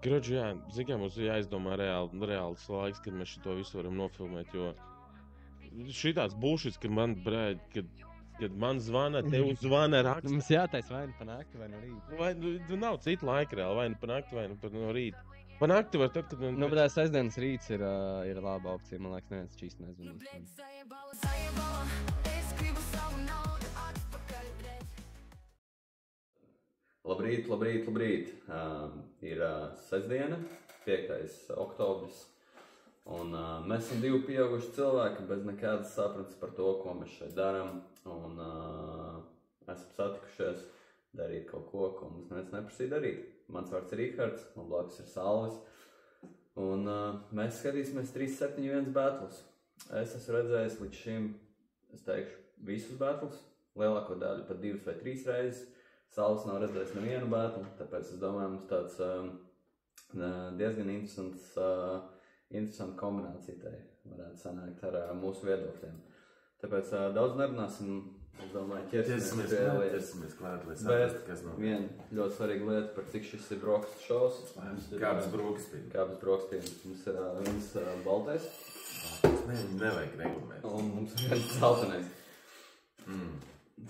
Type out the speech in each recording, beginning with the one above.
Groģi, jā, zikā mums ir jāizdomā reāls laiks, kad mēs šito visu varam nofilmēt, jo šitāds bullshits, ka man, kad man zvana, tev zvana raksta. Mums jātais vai nu pa nakti, vai no rīta. Vai nu nav cita laika reāli, vai nu pa nakti, vai nu no rīta. Pa nakti var tad, kad... Nu, bet sestdienas rīts ir laba opcija, man liekas, neviens čīst nezvanīs. Labrīt. Ir sestdiena, 5. oktobris, un mēs esam divi pieauguši cilvēki bez nekādas sapratnes par to, ko mēs šeit darām, un esam satikušies darīt kaut ko, ko mums neviens neprasīja darīt. Mans vārds ir Rihards, man blakus ir Salvis, un mēs skatīsimies 371 battles. Es esmu redzējis līdz šim, es teikšu, visus battles, lielāko daļu pat 2 vai 3 reizes. Salvis nav redzējis nevienu battle, tāpēc es domāju, mums tāds diezgan interesanta kombinācija te varētu sanākt ar mūsu viedokļiem. Tāpēc daudz nerunāsim, es domāju, ķersimies klāt, lai saprastu, kas nav. Viena ļoti svarīga lieta, par cik šis ir brokastu šovs. Kāpēc brokastīm? Kāpēc brokastīm? Mums ir viens baltais. Nevajag reklamēt. Un mums ir viens zeltenais.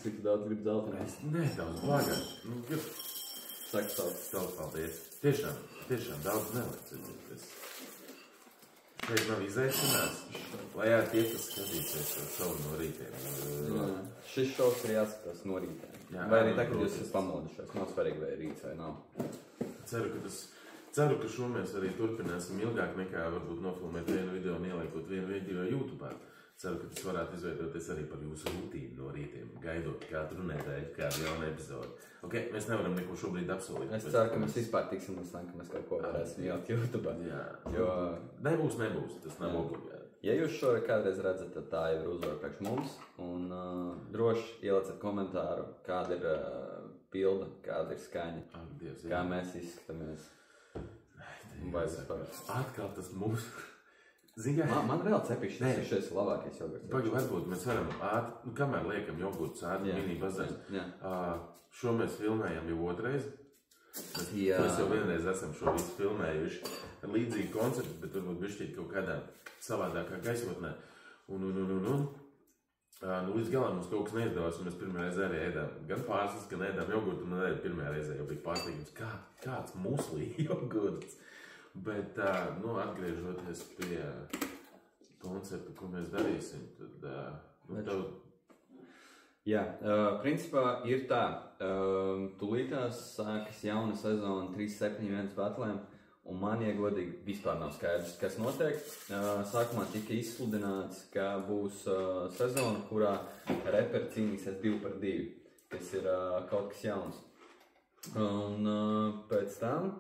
Cik daudz grib zeltenais? Nedaudz blagāk. Saka savs. Daudz paldies. Tiešām daudz nevajag. Šeit nav izaicinās, lai tie, kas skatīsies šo šovu no rītiem. Šis šovs ir jāskatās no rītiem. Vai arī tā, kad jūs esat pamodušies. Nav svarīgi, vai rīts vai nav. Ceru, ka šo mēs arī turpināsim ilgāk nekā varbūt nofilmēt vienu video un ieliekot vienu video YouTube. Ceru, ka tas varētu izveidoties arī par jūsu rutīnu no rītiem, gaidot katru nedēļu, kādu jaunu epizodi. Ok, mēs nevaram neko šobrīd apsolīt. Es ceru, ka mēs vispār tiksim līdz tam, ka mēs kaut ko varēsim ielikt YouTube. Jo nebūs, tas nav obligāti. Ja jūs šo kādreiz redzat, tad tā jau ir uzvara priekš mums. Un droši ielieciet komentāru, kāda ir bilde, kāda ir skaņa, kā mēs izskatāmies. Atkal tas mūsu... Man reāli cepīši, tas ir šis labākais jogurts. Varbūt mēs varam ātri, kamēr liekam jogurts ātri, mini bazars. Šo mēs filmējam jau otrais. Mēs jau vienreiz esam šo visu filmējuši ar līdzīgu konceptu, bet varbūt bišķīt kaut kādā savādākā gaisotnē. Līdz galam mums kaut kas neizdevās, un mēs pirmā reize arī ēdām gan pārslas, gan ēdām jogurtu, un man arī pirmā reize jau bija pārsteigums, kāds muslī jogurts. Bet, atgriežoties pie koncepta, ko mēs darīsim, tad... Principā ir tā. Tūlītās sākas jauna sezona 371 batlēm, un man, ja godīgi, vispār nav skaidrs, kas notiek. Sākumā tika izsludināts, ka būs sezona, kurā reperi cīnīsies 2 par 2, kas ir kaut kas jauns. Un pēc tam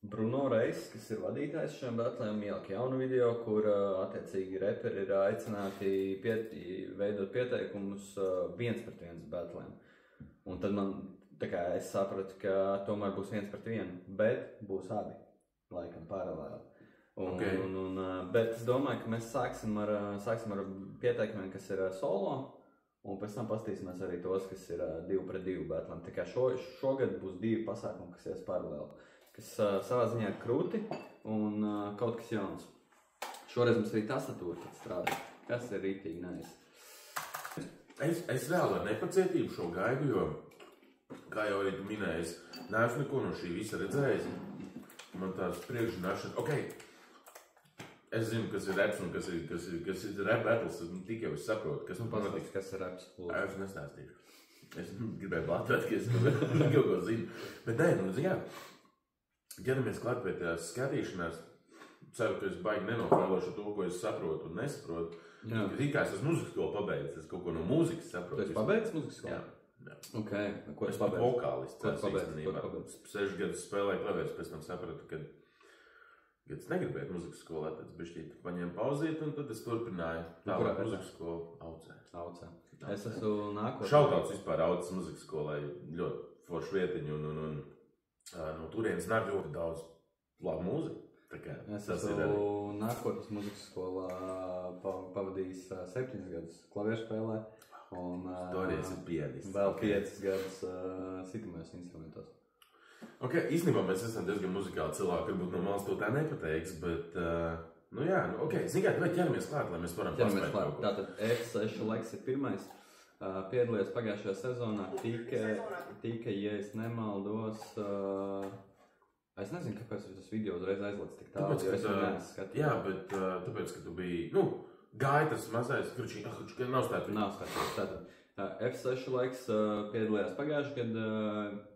Bruno Reis, kas ir vadītājs šiem batlēm, ielika jaunu video, kur attiecīgi reperi ir aicināti veidot pieteikumus 1 pret 1 batlēm. Un tad es sapratu, ka tomēr būs 1 pret 1, bet būs abi, laikam, paralēli. Bet es domāju, ka mēs sāksim ar pieteikumiem, kas ir solo, un pēc tam pastīsimies arī tos, kas ir 2 pret 2 batlēm. Tā kā šogad būs 2 pasākumi, kas ies paralēli, kas savā ziņā ir krūti un kaut kas jauns. Šoreiz mums arī tastatūra, kad strādā. Tas ir rītīgi nice. Es reāli ar nepacietību šo gaidu, jo, kā jau arī tu minēji, es neesmu neko no šī visa redzējis. Man tāds priekšzināšana, es zinu, kas ir raps un kas ir rap battles, tikai es saprotu, kas man patīk. Kas ir raps? Es nestāstīšu. Es gribēju blatvēt, ka es kaut ko zinu. Bet nē, ķeramies klāt pie tās skatīšanās. Ceru, ka es baigi nenofēlošu to, ko es saprotu un nesaprotu. Rīkā es esmu mūzikas skolu pabeidzis, es kaut ko no mūzikas saprotu. Tu esi pabeidzis mūzikas skolu? Jā. Ok, ko es pabeidzu? Vokālists. Ko pabeidzu? 6 gadus spēlēju klavierus, pēc tam sapratu, ka es negribētu mūzikas skolā, tad bišķīt paņēmu pauzīt, un tad es turpināju tālāk mūzikas skolu Aucē. Es esmu nākotnē. Šautauts vispār Aucas mūzikas skolai, ļoti foršu vietiņu, un no turienes nāk ļoti daudz labu mūziku. Es esmu nākotnes mūzikas skolā pavadījis 7 gadus klavierspēlē. Un Storijas ir pianists. Vēl 5 gadus sitamajos instrumentos. Ok, īstenībā mēs esam diezgan muzikāli cilvēki, varbūt no malas to tā nepateiks, bet, nu jā, nu ok, ziniet, vai ķeramies klāt, lai mēs varam paspēt kaut ko. Tātad F6 Leks ir pirmais, piedalījies pagājušajā sezonā, tika, ja es nemaldos, es nezinu, kāpēc tas video uzreiz aizlēc tik tālu, jo es neesmu skatījis. Jā, bet tāpēc, ka tu biji, nu, gāja tas mazais, kurš nav stātījis. Nav stātījis, tātad. F6 Leks piedalījās pagājušajā gadā,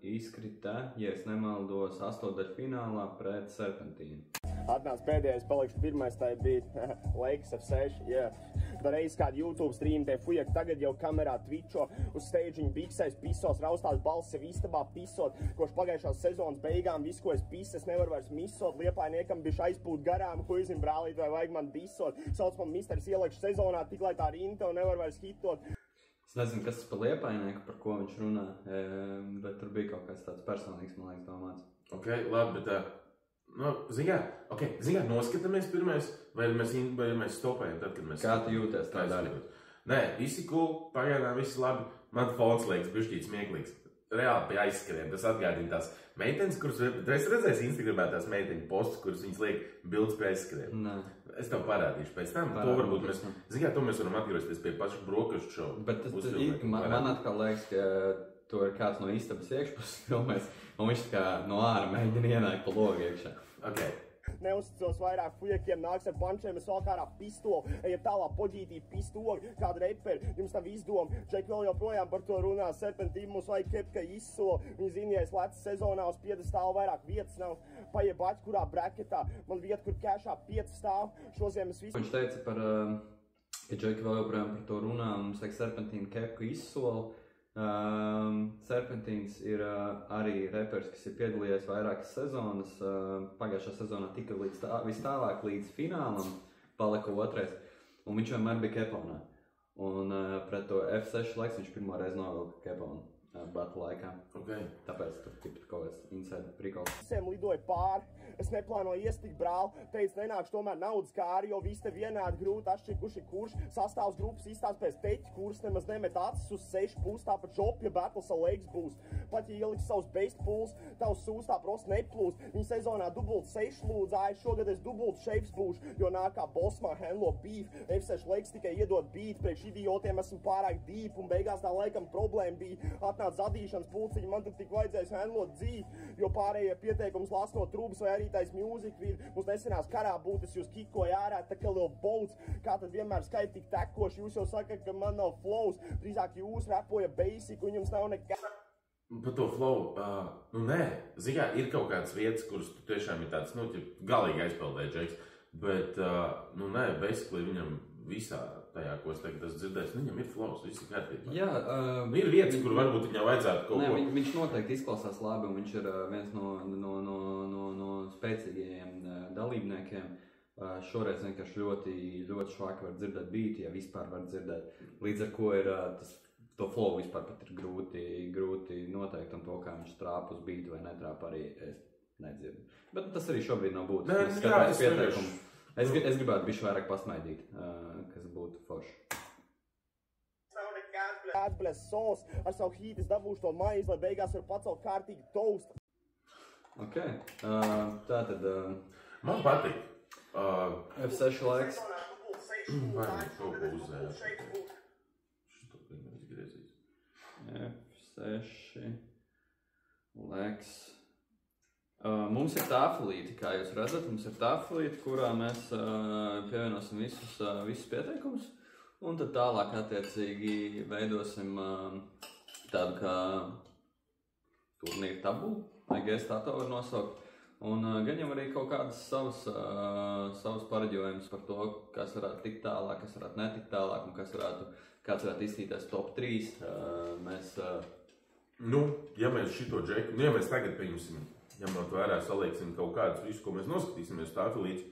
izkrita, ja es nemaldos, 8. finālā pret Serpentīnu. Atnāc pēdējais, palikšu pirmais, tā bija Leks F6, jā. Reiz kādu YouTube stream, te fujak tagad jau kamerā Twitcho, uz steidziņu biksēs, pisos, raustās balss sev istabā pisot, koš pagājušās sezonas beigām, visu, ko es pisu, es nevaru vairs misot, Liepainiekam bišķi aizpūt garām, huizim brālīt, vai vajag man disot, sauc man misteris ielekšu sezonā, tik lai tā rinta un nevar vairs hitot. Es nezinu, kas tas par Liepainieku, par ko viņš runā, bet tur bija kaut kāds tāds personīgs, man liekas, domāts. Ok, labi, bet, nu, zināmā, noskatāmies pirmais, vai mēs stopējam tad, kad mēs... Kā tu jūties tā daļa? Nē, visi cool, pagaidām visi labi, man fons liekas bišķīt smieklīgs. Reāli pie aizskrien, tas atgādina tās meitenes, kuras, es redzēju Instagramā tās meiteņu postus, kuras viņas liek bildes pie aizskrien. Nē. Es tev parādīšu pēc tam, to varbūt mēs, zināmā, to mēs varam atgriezties pie pašu brokastu šovu. Bet man atkal liekas, ka to ir kāds no istabas iekšpuses filmēs, un viņš kā no āra mēģina ienākt pa logu iekšā. Ok. Neuzticos vairāk fujakiem, nāks ar pančiem, es vēl kārā pistoli, ejiet tālāk poģītī pistoli, kāda reperi, jums nav izdoma, Džek vēl joprojām par to runā, Serpentīnu mums vajag kepka izsolo, viņi zina, ja es lecu sezonā uz piedestālu vairāk vietas nav, paie baķi, kurā breketā, man vieta, kur kēšā 5 stāv, šoziem es visu. Viņš teica par, ka Džek vēl joprojām par to runā, un mums vajag Serpentīnu kepku izsolo. Serpentīns ir arī reperis, kas ir piedalījies vairākas sezonas. Pagājušā sezonā tika vis tālāk līdz finālam, palika 2. Un viņš vienmēr bija keponā. Un pret to F6 Leks viņš pirmo reizi novilka keponu battle laikā. Okay. Tāpēc tur tikai kaut kāds inside prikols. Visiem lidoja pāri, es neplānoju iestikt brāli, teicu nenākšu tomēr naudas kāri, jo visi te vienādi grūti atšķir, kurš ir kurš, sastāvs grupas izstās pēc teķi, kurš nemaz nemet acis uz 6 puses, tāpat žopja battles ar legs būs. Pat ja ieliks savus best pools, tavs sūstā prost neplūs, viņa sezonā dubult 6 lūdzāja, šogad es dubult shapes būšu, jo nākā bosmā handlo beef, F6 Legs tikai iedod beat, priekš idiotiem esmu pārāk deep, un beigās tā laikam problēma bija, atnāc zadīšanas pulciņi, man tur tik vajadzēs handlot dzīvi, jo pārējie pieteikums las no trūbas vai arī tais music vid, mums nesenās karā būt, es jūs kikoju ārā, tā kā liel bolts, kā tad vienmēr Skype tik tekoši, jūs jau sakat, ka man nav flows, drīzāk jūs rapoja basic, un jums nav nekā. Par to flow, nu nē, zikā, ir kaut kādas vietas, kuras tu tiešām ir tāds, nu, galīgi aizpeldē, Džeks, bet, nu nē, basically viņam visā tajā, ko es tagad esmu dzirdējis, viņam ir flows, viss ir kārtībā. Jā, ir vietas, kur varbūt viņam vajadzētu kaut ko. Viņš noteikti izklausās labi, un viņš ir viens no spēcīgajiem dalībniekiem. Šoreiz vienkārši ļoti švaki var dzirdēt beatu, ja vispār var dzirdēt. Līdz ar ko ir to flow vispār pat ir grūti noteikt, un to, kā viņš trāp uz beatu vai netrāp, arī es nedzirdu. Bet tas arī šobrīd nav būtiski. Es gribētu bišķi vairāk pasmaidīt, kas būtu forši. Atblēs sos, ar savu hītis dabūšu to maizi, lai beigās var pacelt kārtīgi toast. Ok, tātad... Man patīk. F6 Leks. Vai viņš kaut ko uzzēja? Šito pirmais griezīs. F6 Leks. Mums ir tāfelīti, kā jūs redzat, mums ir tāfelīti, kurā mēs pievienosim visus pieteikumus, un tad tālāk attiecīgi veidosim tādu kā turnīru tabulu, es tā to var nosaukt, un gan jau arī kaut kādas savas pareģojumus par to, kas varētu tikt tālāk, kas varētu netikt tālāk, un kāds varētu izstīties top 3. Nu, ja mēs šito Džeku, ja mēs tagad pieņemsim, ņemot vērā, salieksim kaut kādus visu, ko mēs noskatīsimies tāfelīdz.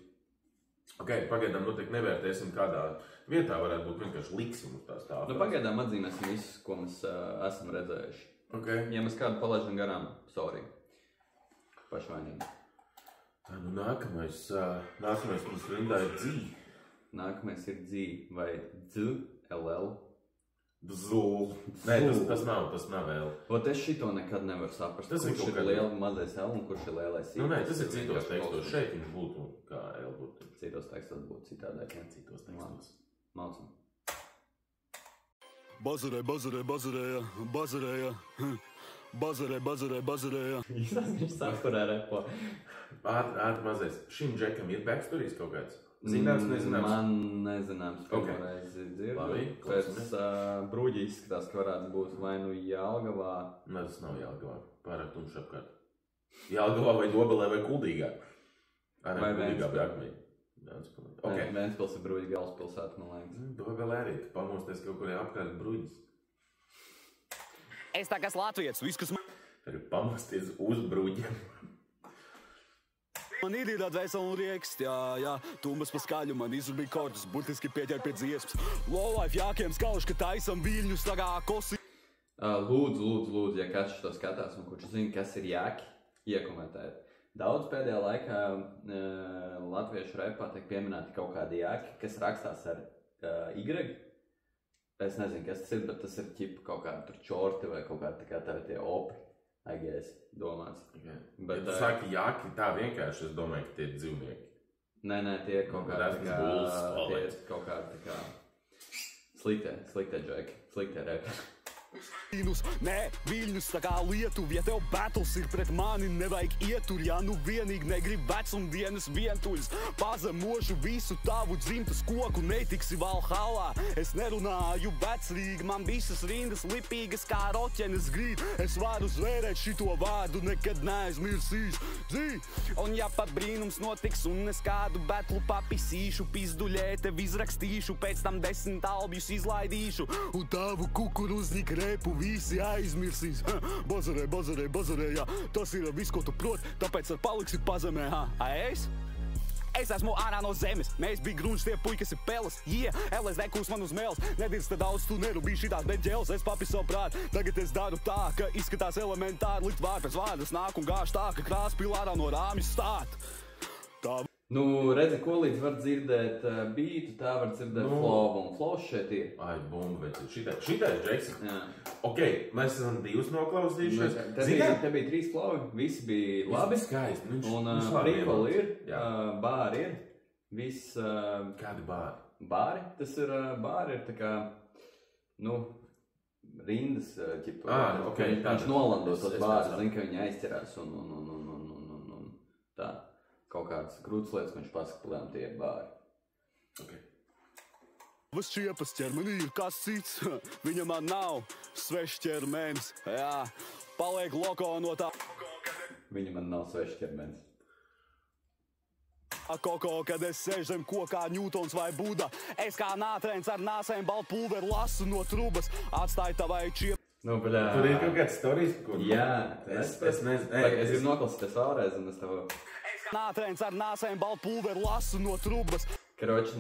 Ok, pagaidām noteikti nevērtēsim kādā vietā, varētu būt vienkārši liksim uz tās tāfeles. Nu, pagaidām atzīmēsim visus, ko mēs esam redzējuši. Okay. Ja mēs kādu palaidām garām, sorry. Pašvainīgi. Tā, nu nākamais mums rindā ir Dzī. Nākamais ir Dzī vai Dz, LL. Zul. Nē, tas nav vēl. Ot, es šito nekad nevaru saprast. Tas kurš ir liela mazais L un kurš ir lielais I. Nu, nē, tas ir citos tekstos. Šeit viņš būtu kā L būtu. Citos tekstos būtu citādāk. Citos tekstos. Mācam. Bazarēja. Viņš sakurē repo. Ātri mazais. Šim džekam ir backstories kaut kāds? Zināms, nezināms? Man nezināms, pirmo reizi dzirdu. Labi, Pēc bruģi izskatās, ka varētu būt vai nu Jelgavā. Nē, tas nav Jelgavā. Pārāk tumšs apkārt. Jelgavā vai Dobelē vai Kuldīgā. Vai Kuldīgā Ventspilī. Ventspilī. Okay. Ventspils ir bruģi galvaspilsēta, man liekas. Dobelē arī. Pamosties kaut kur apkārt bruģis. Es tā kā Latvijas, viss, kas Arī pamosties uz bruģiem. man ir atvēsel un riekst, jā, tumbas pa skaļu, man izrubīja kordus, burtiski pieķer pie dziesmas. Lolaiv jākiem skauž, ka taisam viļņus tagad kosi. Lūdzu, ja kāds šo skatās un kurš zina, kas ir jāki, iekomentēt. Daudz pēdējā laikā latviešu repā tiek pieminēti kaut kādi jāki, kas rakstās ar Y. Es nezinu, kas tas ir, bet tas ir ķipa kaut kādi tur čorti vai kaut kādi tā tie opi. Aigies, domāts. Okay. Bet, ja tu saki jāki tā vienkārši, es domāju, ka tie ir dzīvnieki. Nē, tie ir kaut kādi sliktie džeki, sliktie repi. Nē, viļņus tā kā Lietuva, ja tev battles ir pret mani, nevajag ietur, ja nu vienīgi negrib vecumdienas vientuļas. Pazemošu visu tavu dzimtas koku, netiksi Valhallā. Es nerunāju vecrīgi, man visas rindas lipīgas kā roķenes grīt. Es varu zvērēt šito vārdu, nekad neaizmirsīs. Un ja pat brīnums notiks un es kādu battlu papisīšu, pizduļē tev izrakstīšu, pēc tam 10 albjus izlaidīšu. Un tavu kukuruzņik repu visi aizmirsīs. Bazarē, jā. Tas ir viss, ko tu prot, tāpēc ar paliksi pazemē, Es esmu ārā no zemes, mēs bija grunš, tie puikas ir peles. LSD kūs man uz mēles, nedirst te daudz, tu nerubīji šitās beģēles, es papi savu prāt. Tagad es daru tā, ka izskatās elementāri, likt vārdu pēc vārdas nāk un gāž tā, ka krāspilārā no rāmjas stāt. Tā. Nu, redzi, ko līdz var dzirdēt bītu, tā var dzirdēt flow, un flow šeit ir. Ai, bumba, bet šitais džeks. Jā. Ok, mēs esam divus noklausījušies. Te bija 3 flowi, visi bija labi. Skaisti. Un prikoli ir, bāri ir, viss... Kādi bāri? Bāri? Tas ir, bāri ir tā kā, rindas, ķipa. Okay. Viņš nolando tos bāri, zin, ka viņi aizķerās un tā. Kaut kādas grūtas lietas, ko viņš pasaka, plēm tie bāri. Okay. Vas čiepas ķermenī ir kas cits, viņa man nav svešs ķermenis, jā, paliek loko no tā. Viņa man nav svešs ķermenis. Koko, kad es sēžu zem kokā Ņūtons vai Buda, es kā nātrēns ar nāsēm baltu pulveru lasu no trubas, atstāju tavai čiep. Bļā. Tur ir kaut kāds stories, ko... Jā. Es nezinu. Es gribu noklausīties vēlreiz, un es tev... Nātrēns ar nāsēm baltu pulveru lasu no trubas. Kroči,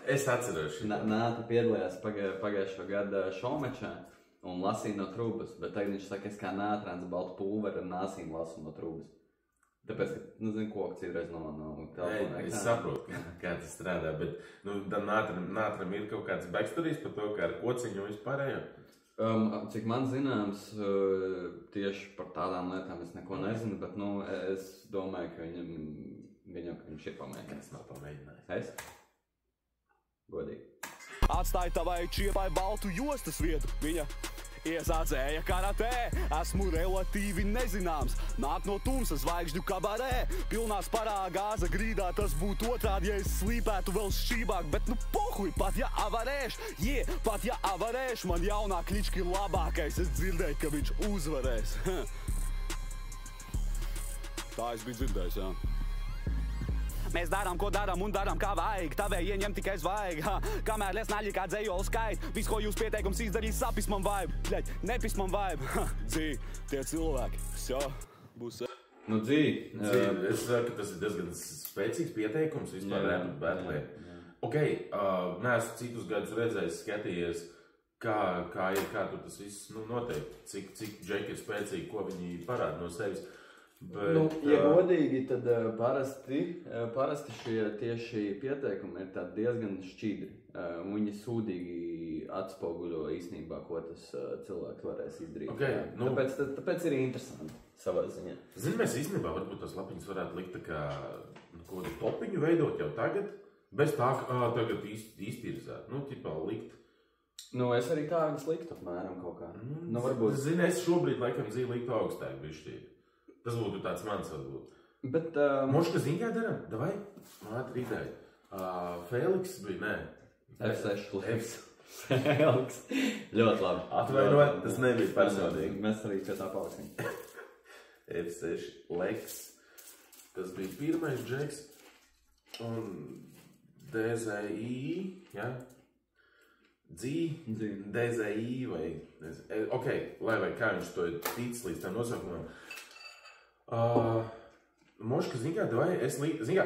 Es atceros. Nāta piedalījās pagājušo gada šovmečā un lasīja no trubas, bet tagad viņš saka, es kā nātrēns baltu pulveru ar nāsīm lasu no trubas. Tāpēc, ka, zinu, koku citreiz no telefona. Es saprotu, kā tas strādā, bet nātram ir kaut kāds backstories par to, kā ar kociņu vispārējo. Cik man zināms, tieši par tādām lietām es neko nezinu, bet, es domāju, ka viņš ir pamēģinājis. Es nav pamēģinājis. Es? Godīgi. Atstāju tavai čiepai baltu jostas vietu, viņa iesācēja karatē, esmu relatīvi nezināms, nāk no tumsas zvaigžņu kabarē, pilnā sparā gāza grīdā, tas būtu otrādi, ja es slīpētu vēl šķībāk, bet pohuj, pat ja avarēšu, man jaunā klička ir labākais, es dzirdēju, ka viņš uzvarēs. Tā es biju dzirdējis, jā. Mēs darām, ko darām un darām, kā vajag. Tavēji ieņem tikai zvaig. Kamēr es naļi kā dzējoli skait. Viss, ko jūs pieteikums izdarīs, sapis man vibe. Bļaļ, nepis man vibe. Dzī, tie cilvēki. Всё, būs. Dzī. Es saku, ka tas ir diezgan spēcīgs pieteikums vispār rap battlē. Ok, neesmu citus gadus redzējis, skatījies, kā tur tas viss notiek. Cik džeki ir spēcīgi, ko viņi parāda no sevis. Bet, ja godīgi, tad parasti šie tieši pieteikumi ir tādi diezgan šķidri. Viņi sūdīgi atspoguļo īstenībā, ko tas cilvēks varēs izdarīt. Okay, tāpēc ir interesanti savā ziņā. Zini, mēs īstenībā varbūt tās lapiņas varētu likt tā kā kādu topiņu veidot jau tagad, bez tā, ka tagad iztirzēt. Tipā likt. Es arī tā viņas liktu apmēram kaut kā. Varbūt. Zini, es šobrīd laikam dzīvi liktu augstāk bišķīt. Tas būtu tāds mans varbūt. Bet... Moška zini, kā daram? Davai? Ātri ideja. Feliks bija, nē. F6 Lex. Feliks. Ļoti labi. Atvainojiet, tas nebija personīgi. Mēs arī pie tā paliksim. F6 Lex. Tas bija pirmais džeks. Un DZI, ja? DZI vai... Ok, lai kā viņš to tic līdz tam nosaukumam. Moška, zini kā,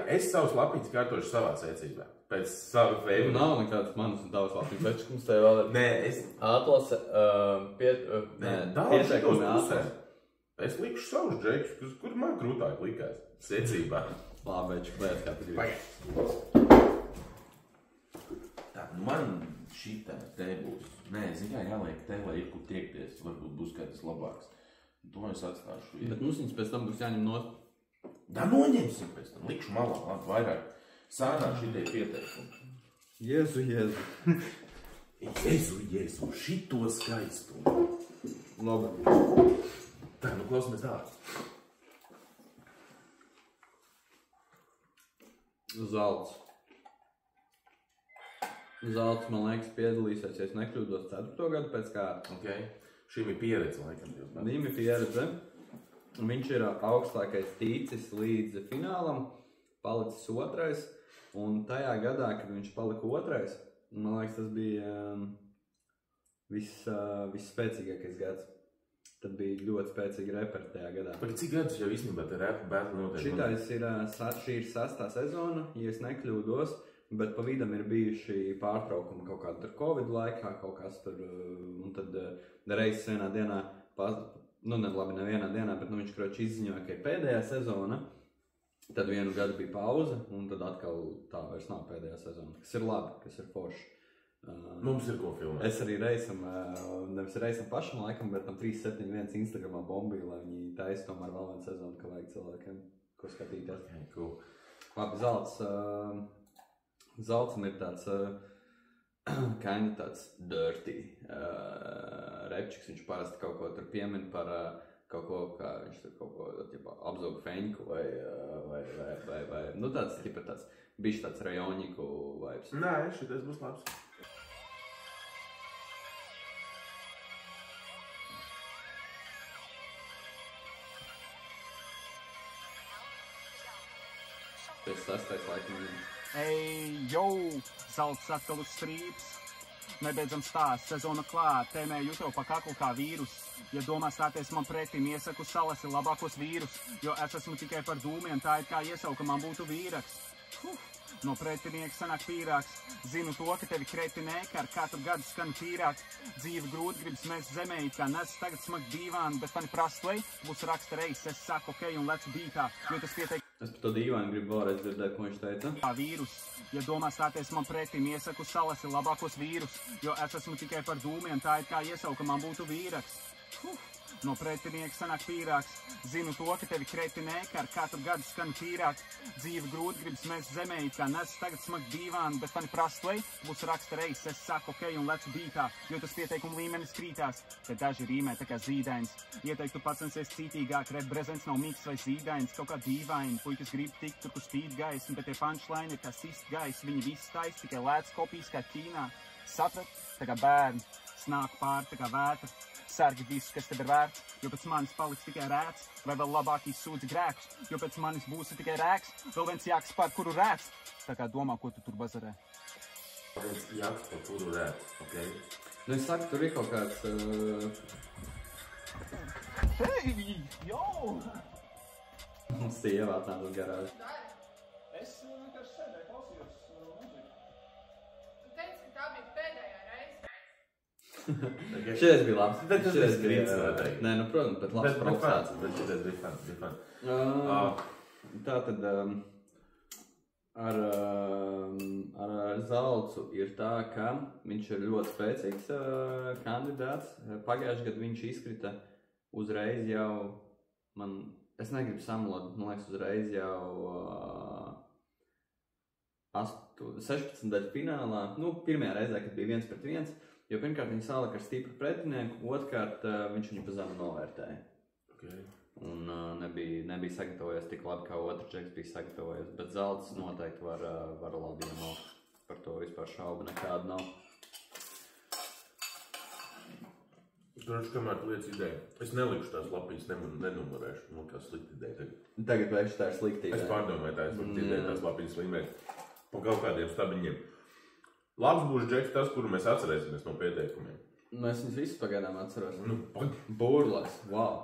es savus lapiņas kārtošu savā secībā. Pēc sava favorita. Nav nekāds manas un tavas lapiņas, taču mums te vēl ir... Nē, es... Atlase, pieteikumi atlase. Es likšu savus džekus, kur man krūtāk likās. Secībā. Labi, veču, klēt, kā tu gribi. Tā, man šitā te būs. Nē, zini kā, jāliek te, lai ir kur tiekties. Varbūt būs kā tas labāks. To es atstāšu. Bet mums viņas pēc tam būs jāņem no... Da, noņemsim pēc tam. Likšu malā, labi, vairāk. Sānāk šitie pieteikumi. Jēzu. Jēzu, šito skaistu. Labi. Tā, klausamies tā. Zelts. Zelts, man liekas, piedalīsies, ja es nekļūdos 4. gadu pēc kārtas. Okay. Šim ir pieredze, laikam. Viņam ir pieredze. Viņš ir augstākais ticis līdz finālam, palicis 2. Un tajā gadā, kad viņš palika 2, man liekas, tas bija visspēcīgākais gads. Tad bija ļoti spēcīgi reperi tajā gadā. Pēc cik gadus jau īstenībā te repa bētli notiek? Šī ir 6. sezona, ja es nekļūdos, bet pa vidam ir bijuši pārtraukumi kaut kādu tur Covid laikā, kaut kas tur, un tad reizes vienā dienā, nevienā dienā, bet viņš kroči izziņoja, ka ir pēdējā sezona, tad vienu gadu bija pauze, un tad atkal tā vairs nav pēdējā sezona, kas ir labi, kas ir forši. Mums ir ko filmēt. Es arī nevis reisam pašam laikam, bet tam 371 Instagramā bombīju, lai viņi taisa tomēr vēl vienu sezonu, ka vajag cilvēkiem, ko skatīties. Okay, cool. Labi, Zeltsam ir tāds kinda tāds dirty repčiks, viņš parasti kaut ko tur piemin par kaut ko, kā viņš tur kaut ko apzogu feņku vai tāds bišķi tāds rajonīku vibes. Nē, šitais būs labs. Tas 6. laikam. Ej, Zelts atkal uz strīps. Nebeidzam stāst, sezona klāt, tēmē jūto pa kaklu kā vīrus. Ja domā stāties man pretim, iesaku salasi labākos vīrus, jo es esmu tikai par dūmiem, tā ir kā iesauka man būtu vīraks. No pretinieka sanāk pīrāks, zinu to, ka tevi kretinē, ka ar katru gadu skan pīrāk. Dzīve grūti gribas mest zemē, kā nes tagad smagi dīvāni, bet mani prastlei, būs raksta reis, es saku ok un lecu bītā, jo tas pieteik. Es par to dīvaini gribu vēlreiz dzirdēt, ko viņš teica. Kā vīrus, ja domā stāties man pretim, iesaku salasi labākos vīrus, jo es esmu tikai par dūmiem, tā ir kā iesauka man būtu vīraks. No pretinieka sanāk pīrāks, zinu to, ka tevi kretinē, ka ar katru gadu skan pīrāk. Dzīve grūti gribas mest zemē, kā nes tagad smagi dīvāni, bet mani prastlei, būs raksta reis, es saku ok un lecu bītā, jo tas pieteikuma līmenis krītās, bet daži rīmē tā kā zīdains. Ieteiktu pacensies citīgāk, rep brezents nav mīks vai zīdains, kaut kā dīvaini, puikas grib tikt tur, kur spīd gaisni, bet tie punchline ir kā sist gaisi, viņi visi tais, tikai lēts kopijas kā Ķīnā. Saprat, tā kā bērni, snāk pāri, tā kā vētra. Sargi visu, kas tev ir vērts, jo pēc manis paliks tikai rēts, vai vēl labāk izsūdzi grēkus, jo pēc manis būsi tikai rēks, vēl viens jāks par kuru rēts. Tā kā domā, ko tu tur bazarē. Viens jāks par kuru rēts, ok? Es saku, tur ir kaut kāds... Hei, jo! Mums sieva atnāca uz garāžu. Es vienkārši sēdēju, klausījos mūziku. Tu teici, ka tā bija pēdējā reize. Šies bija labs. Bet tas Šies bija strīds, noteikti. Nē, nu, protams, bet labs provokācija. Bet šitais bija fun. Tātad ar Zalcu ir tā, ka viņš ir ļoti spēcīgs kandidāts. Pagājušajā gadā viņš izkrita uzreiz jau, es negribu samalot, man liekas, uzreiz jau 16 daļu finālā, pirmajā reizē, kad bija 1-1, jo pirmkārt viņi salika ar stipru pretinieku, otrkārt viņš viņu pa zemu novērtēja. Okay. Un nebija sagatavojies tik labi, kā otrs džeks bija sagatavojies, bet Zalts noteikti var labi iemalt. Par to vispār šaubu nekāda nav. Droši, kamēr tu liec ideja. Es nelikšu tās lapīs, nenumurēšu. Kā slikta ideja tagad. Tagad vērš tā ir slikta ideja. Es pārdomāju, tā ir slikta ideja, tās lapīs līmēt. Pa kaut kādiem stabiņiem. Labs būs džeks tas, kuru mēs atcerēsimies no pieteikumiem. Es viņus visus pagaidām atceros. Burlaks. Wow.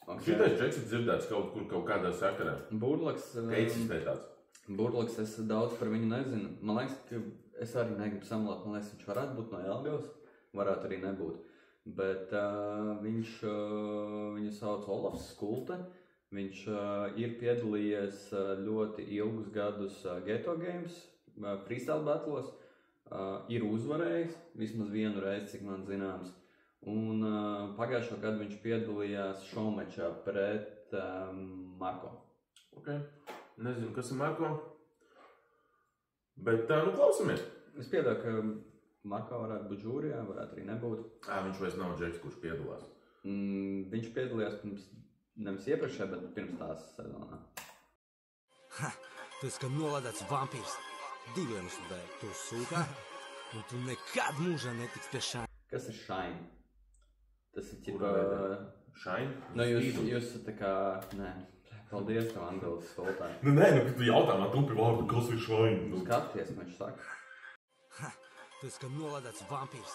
Okay. Šitais džeks ir dzirdēts kaut kādā sakarā. Burlaks. Keicis ne tāds. Burlaks, es daudz par viņu nezinu. Man liekas, ka es arī negribu samalot. Man liekas, viņš varētu būt no Jelgavas. Varētu arī nebūt. Bet viņu sauc Olafs Skulte. Viņš ir piedalījies ļoti ilgus gadus Ghetto Games, freestyle battles. Ir uzvarējis vismaz vienu reizi, cik man zināms. Un pagājušo gadu viņš piedalījās šovmečā pret Marko. Ok. Nezinu, kas ir Marko. Bet klausamies. Es piedodu, ka Marko varētu būt žūrijā, varētu arī nebūt. Viņš vairs nav džeks, kurš piedalās. Viņš piedalījās pirms, nevis iepriekšējā, bet pirms tās sezonā. Tu esi kā nolādēts vampīrs. Diviem uzdēļ, tu sūkā, un tu nekad mūžā netiks pie Shine. Kas ir Shine? Tas ir ķipa... Shine? Jūs tā kā... Nē, paldies tev, Angels skolotāji. Nē, tu jautā man tupi vārdu, kas ir Shine? Skaties, ko viņš saka. Tu esi kā nolādēts vampīrs.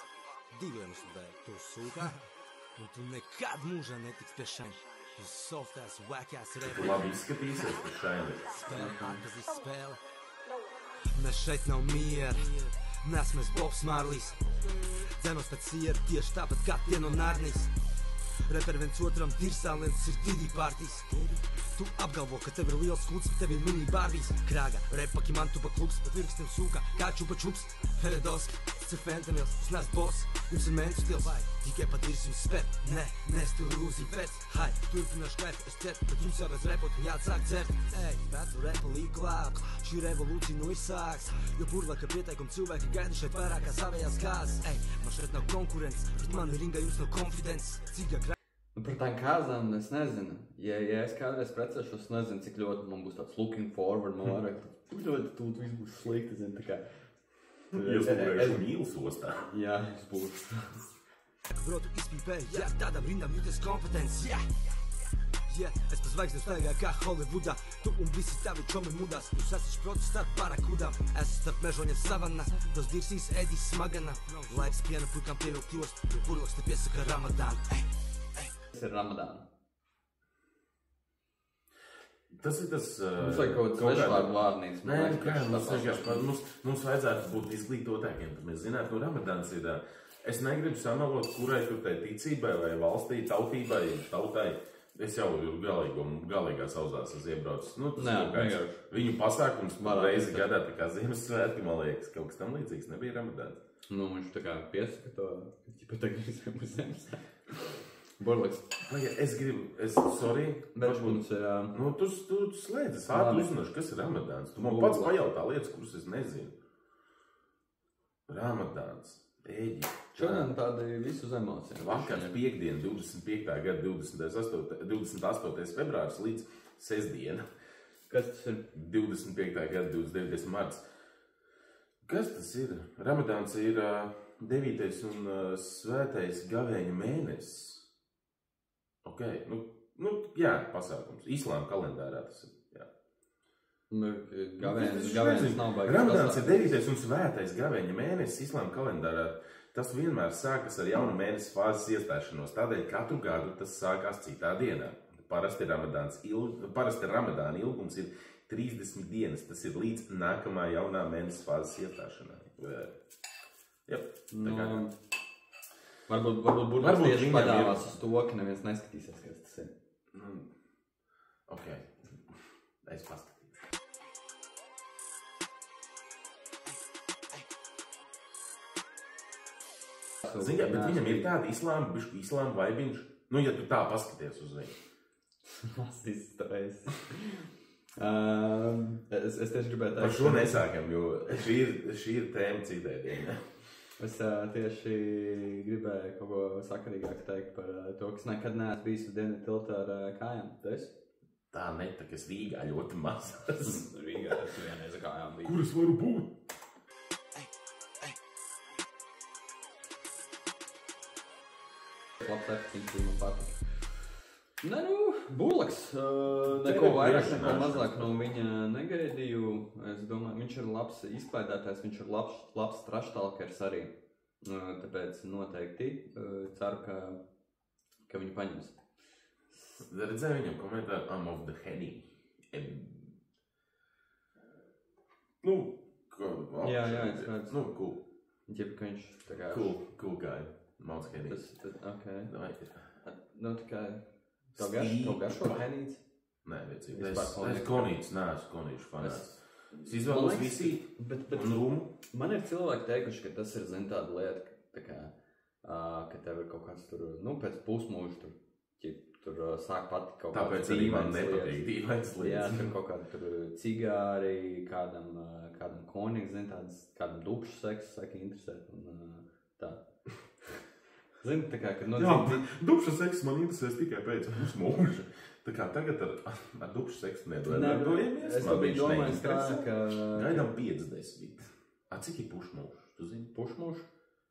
Diviem uzdēļ, tu sūkā, un tu nekad mūžā netiks pie Shine. Tu softās, wackās Tu labi izskatīsies par Shine. Spēle, atpazīs spēle. Mēs šeit nav miera, nesmies Bobs Marlijs. Dzenos pēc sieru tieši tāpat kā tie no Nārnijas. Reperi viens otram tirsāliens ir Didi partijas. Tu apgalvo, ka tev ir liels kults, bet tev ir mini Barbijas. Krāga, repaki man tu pa klubs, bet virkstiem sūkā, kā čupa čups. Feredoski, tas ir fentanils, tas nes boss, jums ir mentu stils. Tikai patirs jums spēt, nes tu rūzi pēc. Hai, turpināšu klēt, es ceru, bet jums jau bez repot jāatsāk dzert. Ej, bet tu repa līk klāt, šī revolūcija nu ir sāks. Jo burlaka pieteikumi cilvēki gaida šeit vairāk kā savējās kāzes. Ej, man šeit nav konkurences, bet man ringa jums nav konfidences. Par tām kāzām es nezinu. Ja es kādreiz precēšos, es nezinu, cik ļoti man būs tāds looking forward, man vairāk ļoti tūt viss būs slikti, zinu, tā kā... Iespējuši mīlas ostā. Jā, es būšu. Brotu izpīpēju, jā, tādām rindām jūties kompetents, jā. Jā, es pa zvaigznes staigāju kā Hollywoodā. Tu un visi tavi čomi mudās. Jūs esat šprotu starp parakudām. Es starp mežoņa savana, tos dirsīs ēdīs smagana. Laiks piena puikām pievilkt jost, jo burlaks te piesaka Ramadānu. Tas ir Ramadāna. Tas ir tas... Mums vajag kaut kāds svešvārdu vārnīts. Nē, mums vajadzētu būt izglītotākiem, kad mēs zinātu, no Ramadāns ir... Es negribu samalot, kurai tur tai ticībai vai valstī, tautībai, tautai. Es jau galīgā sauzās esmu iebraucis. Viņu pasākums reizi gadā, tā kā Ziemassvētki, man liekas, kaut kas tam līdzīgs nebija Ramadāns. Viņš tā kā piesaka to, ka tagad visiem uz Ziemassvētki. Burlaks. Sorry. Bet mums ir... Tu slēdzi, es ātri uzzināšu, kas ir Ramadāns. Tu man pats pajautā lietas, kuras es nezinu. Ramadāns. Šodien tādi visu uz emocijām. Vakars piekdiena, 25. gada 28. februāris līdz sestdiena. Kas tas ir? 25. gada 29. marts. Kas tas ir? Ramadāns ir 9. un svētais gavēņa mēnesis. Ok, jā, pasākums. Islāma kalendārā tas ir. Gavēnis nav baigts. Ramadāns ir 9. un svētais gavēņa mēnesis Islāma kalendārā. Tas vienmēr sākas ar jaunu mēnesi fāzes iestāšanos, tādēļ katru gadu tas sākās citā dienā. Parasti Ramadāna ilgums ir 30 dienas, tas ir līdz nākamā jaunā mēnesi fāzes iestāšanai. Varbūt Burbuļs tieši padāvās uz to, ka neviens neskatīsies, kas tas ir. Ok. Es paskatīšu. Zini, bet viņam ir tāda islāma vaibiņš. Nu, ja tu tā paskaties uz viņu. Tas izstājas. Es tieši gribēju teikt. Par šo nesākam, jo šī ir tēma citai dienai. Es tieši gribēju kaut ko sakarīgāk teikt par to, kas nekad neesmu bijis uz Dienvidu tiltu ar kājām. Tu esi? Tā neta, kas Rīgā ļoti mazas. Rīgā es vienreiz ar kājām biju. Kur es varu būt? Labs efektīvs, man patīk. Nē, nu, Burlaks. Neko vairāk, neko mazāk no viņa negaidīju. Es domāju, viņš ir labs izklaidētājs, viņš ir labs traštalkers arī. Tāpēc noteikti ceru, ka viņu paņems. Redzēju viņam komentāru I'm of the Henny. Nu, jā, es redzu. Nu, cool. Ģip, ka viņš tā kā... Cool guy. Mauts Henny. Ok. Nu, tā kā... Tev garšo Henīts? Nē, viecīgi. Es konīts, neesmu konīšu fanāts. Es izvēlos visi bet un rūmu. Man ir cilvēki teikuši, ka tas ir, zin, tāda lieta, tā kā, ka tev ir kaut kāds tur, nu, pēc pusmūža tur sāk patikt kaut kāds tāpēc arī man nepatīk dīvains lietas. Jā, tur kaut kādi tur cigāri, kādam konīgs, zin, kādam dupšu seksu saka interesēt un tā. Zini, tā kā, kad no dupšu seksu man interesēs tikai pēc pusmūža. Tā kā tagad ar dupšu seksu nedojamies. Es biju domājis tā, ka... Gaidām 50. Cik ir pušmūžs? Tu zini? Pušmūžs?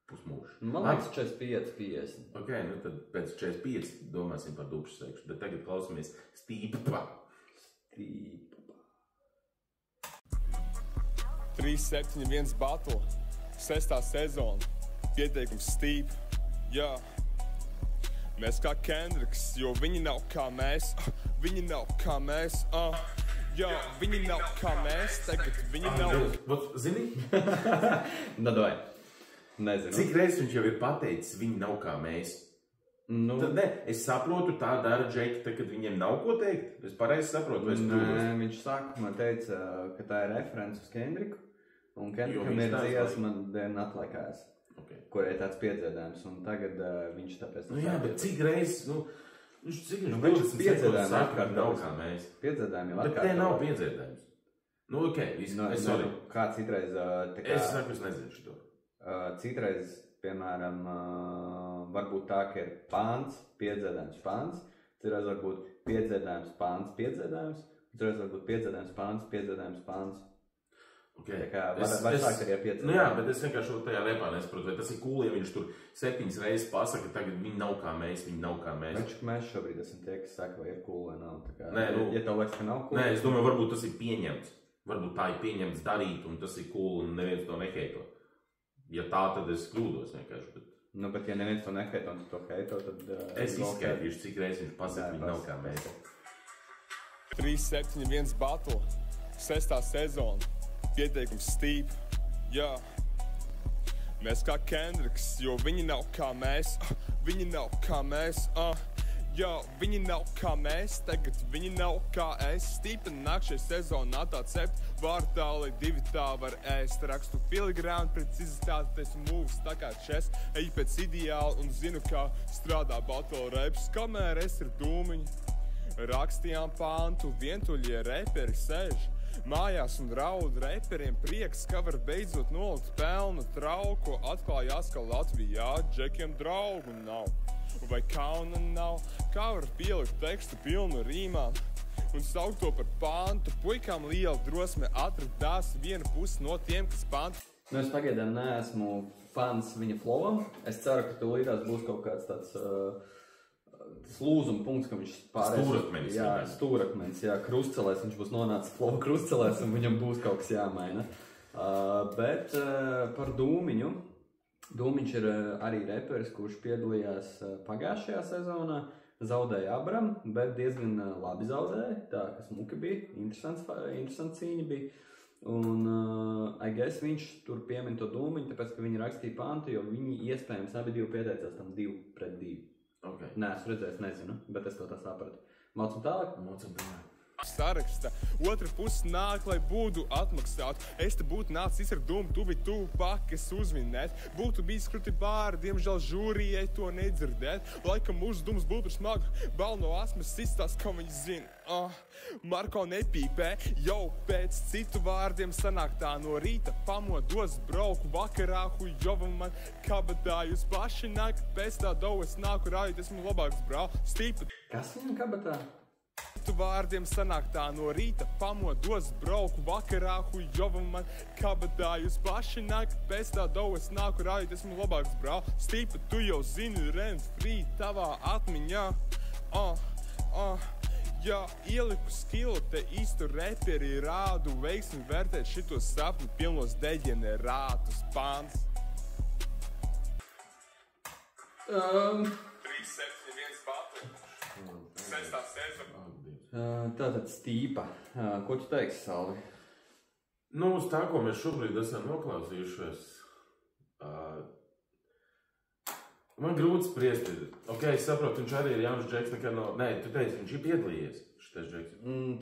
Pusmūžs. Man liekas 45-50. Ok, nu tad pēc 45 domāsim par dupšu seksu. Bet tagad klausamies Stīpa. 3-7-1 battle. 6. sezona. Pieteikums Stīpa. Jā. Mēs kā Kendriks, jo viņi nav kā mēs. Viņi nav kā mēs. Jā, viņi nav kā mēs. Tagad viņi nav. Zini? Nadoj. Nezinu. Cik reizes viņš jau ir pateicis, viņi nav kā mēs? Nu. Tad ne, es saprotu, tā dara Džeki, tad, kad viņiem nav ko teikt. Es pareizi saprotu, vai es kļūdos? Nē, viņš sākumā teica, ka tā ir reference uz Kendriku. Un Kendrikam ir dziesma diena atlaikājās. Okay. Kurai tāds piedziedājums, un tagad viņš tāpēc... Nu jā, bet cik reizes, viņš piedziedājumi saka, nav kā mēs. Piedziedājumi jau atkārt. Bet te nav piedziedājums. Nu, ok, sorry. Kā citreiz... Es saku, es nezinu šito. Citreiz, piemēram, varbūt tā, ka ir pāns, piedziedājums, pāns. Citreiz varbūt piedziedājums, pāns, piedziedājums. Citreiz varbūt piedziedājums, pāns, piedziedājums, pāns. Okay. Tā kā var sākt arī ar 5. Nu jā, bet es vienkārši tajā repā nesaprotu, vai tas ir cool, ja viņš tur 7 reizes pasaka, tagad viņi nav kā mēs, viņi nav kā mēs. Mēs šobrīd esam tie, kas saka, vai ir cool vai nav. Tā kā, nē, nu, ja tev liekas, ka nav cool. Nē, es domāju, varbūt tas ir pieņemts. Varbūt tā ir pieņemts darīt, un tas ir cool, un neviens to neheito. Ja tā, tad es kļūdos vienkārši. Bet... Nu, bet ja neviens to neheito, un tu to heito, tad... Es izskaitīšu, cik reizes viņš pasaka, viņi nav kā mēs. 3-7-1 battle. 6. sezona. Pieteikums Stīpa. Jā. Mēs kā Kendriks, jo viņi nav kā mēs. Viņi nav kā mēs. Jā, viņi nav kā mēs. Tagad viņi nav kā es. Stīpa nāk šai sezonā tā cept. Vārtāli 2 tā var ēst. Rakstu filigrānu, precizitāti, teisu mūvs tā kā čes. Eju pēc ideāla un zinu, kā strādā battle raps. Kamēr es ir dūmiņi. Rakstījām pāntu, vientuļie reperi sēž. Mājās un raud reperiem prieks, ka var beidzot nolikt pelnu trauku. Atklājās, ka Latvijā džekiem draugu nav. Vai kauna nav, kā var pielikt tekstu pilnu rīmām un saukt to par pāntu. Puikām liela drosme atradās viena pusi no tiem, kas pāntu. Nu, es pagaidām neesmu fans viņa flowam. Es ceru, ka tu līdās būs kaut kāds tāds... lūzuma punkts, ka viņš pārējais... Stūrakmenis, jā, krustcelēs, viņš būs nonācis flow krustcelēs un viņam būs kaut kas jāmaina. Bet par Dūmiņu. Dūmiņš ir arī reperis, kurš piedalījās pagājušajā sezonā. Zaudēja Abram, bet diezgan labi zaudēja. Tā, kas muka bija, interesants cīņa bija. Un, I guess, viņš tur piemin to dūmiņu, tāpēc, ka viņi rakstīja pantu, jo viņi iespējams abi divi pieteicās tam 2-2. Okay. Nē, es redzēju, nezinu, bet es to tā sapratu. Mācam tālāk? Mācam tālāk. Saraksta. Otra puse nāk, lai būtu atmaksāt. Es te būtu nācis ar dūmu, tu biji tuvu pakas uzvinēt. Būtu bijis kruti bāri, diemžēl žūrijai to nedzirdēt. Laikam mūsu dums būtu smagu, bal no asmas sistās, kā viņi zina. Marko nepīpē, jau pēc citu vārdiem sanāk tā no rīta. Pamodos, brauku vakarā, hujova man kabatā. Jūs paši nāk, pēc tā dau es nāku rājot, esmu labāks brau. Stīpa. Kas viņam kabatā? Vārdiem sanāk tā no rīta, pamodos, brauku vakarā, hujova man kabatā. Jūs paši nāk, pēc tā dau es nāku rājot, esmu labāks brau. Stīpa, tu jau zini, rent free tavā atmiņā. Jā, ieliku skilu, te īstu reperi rādu, veiksmi vērtēt šitos sapņu pilnos deģenerātus pants. 3-7-1 batli. 6. sezona. Tātad Stīpa. Ko tu teiksi, Salvi? Nu, uz tā, ko mēs šobrīd esam noklausījušies, man grūti spriest. Ok, es saprotu, viņš arī ir jauns džeks, nekā nav... Nē, tu teici, viņš ir piedalījies, šitais džeks.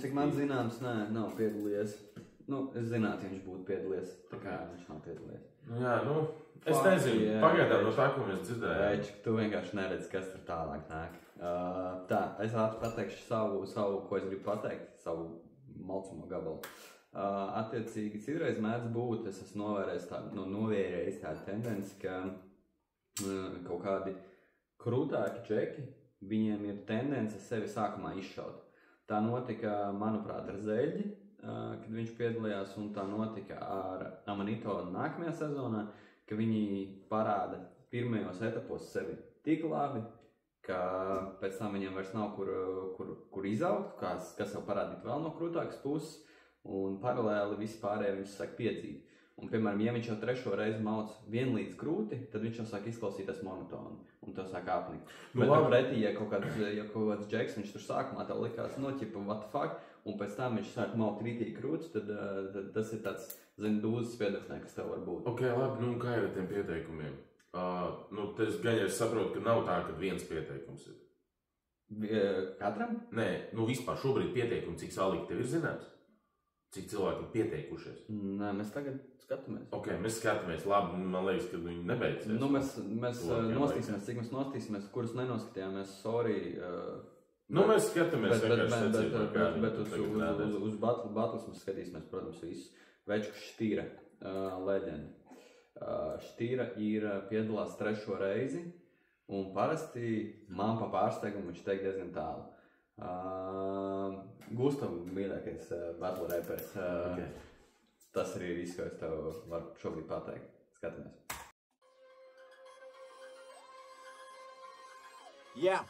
Cik man zināms, nē, nav piedalījies. Nu, es zinātu, ja viņš būtu piedalījies, tā kā viņš nav piedalījies. Nu jā, nu, es nezinu, pagaidām no tā, ko mēs dzirdējām. Veičik, tu vienkārši neredzi, kas tur tālāk nāk. Tā, es ātri pateikšu savu, ko es gribu pateikt, savu malcumo gabalu. Attiecīgi, citreiz mēdz būt, es esmu novērējis tādu tendenci, ka kaut kādi krūtāki džeki, viņiem ir tendence sevi sākumā izšaut. Tā notika, manuprāt, ar Zeļģi, kad viņš piedalījās, un tā notika ar Amanito nākamajā sezonā, ka viņi parāda pirmajos etapos sevi tik labi, ka pēc tam viņiem vairs nav kur izaugt, kas jau parādīt vēl no krūtākas puses, un paralēli visi pārējie viņš sāk piedzīt. Un, piemēram, ja viņš jau 3. reizi mauc vienlīdz krūti, tad viņš jau sāk izklausīties monotoni, un to sāk apnikt. Bet pretī, ja kaut kāds džeks, viņš tur sākumā tā likās, noķipa, what the fuck, un pēc tam viņš sāk maukt rītīgi krūtis, tad tas ir tāds, dūzes piedeksnē, kas tev var būt. Ok, labi, nu kā ir ar tiem pieteikumiem? Tas gan es saprotu, ka nav tā, ka viens pieteikums ir. Katram? Nē, vispār šobrīd pieteikumi, cik salīgi tev ir zināms? Cik cilvēki ir pieteikušies? Nē, mēs tagad skatāmies. Ok, mēs skatāmies, labi, man liekas, ka viņi nebeigsies. Nu, mēs nostīsimies, cik mēs nostīsimies, kurus nenoskatījāmies, sorry. Mēs skatāmies bet uz battles mēs skatīsimies, protams, visus. Večku Štīra, leģenda. Štīra piedalās 3. reizi, un parasti man pa pārsteigumu viņš teik diezgan tālu. Gustav mīļākais battle reperis. Okay. Tas arī ir viss, ko es tev varu šobrīd pateikt. Skatāmies. Jā.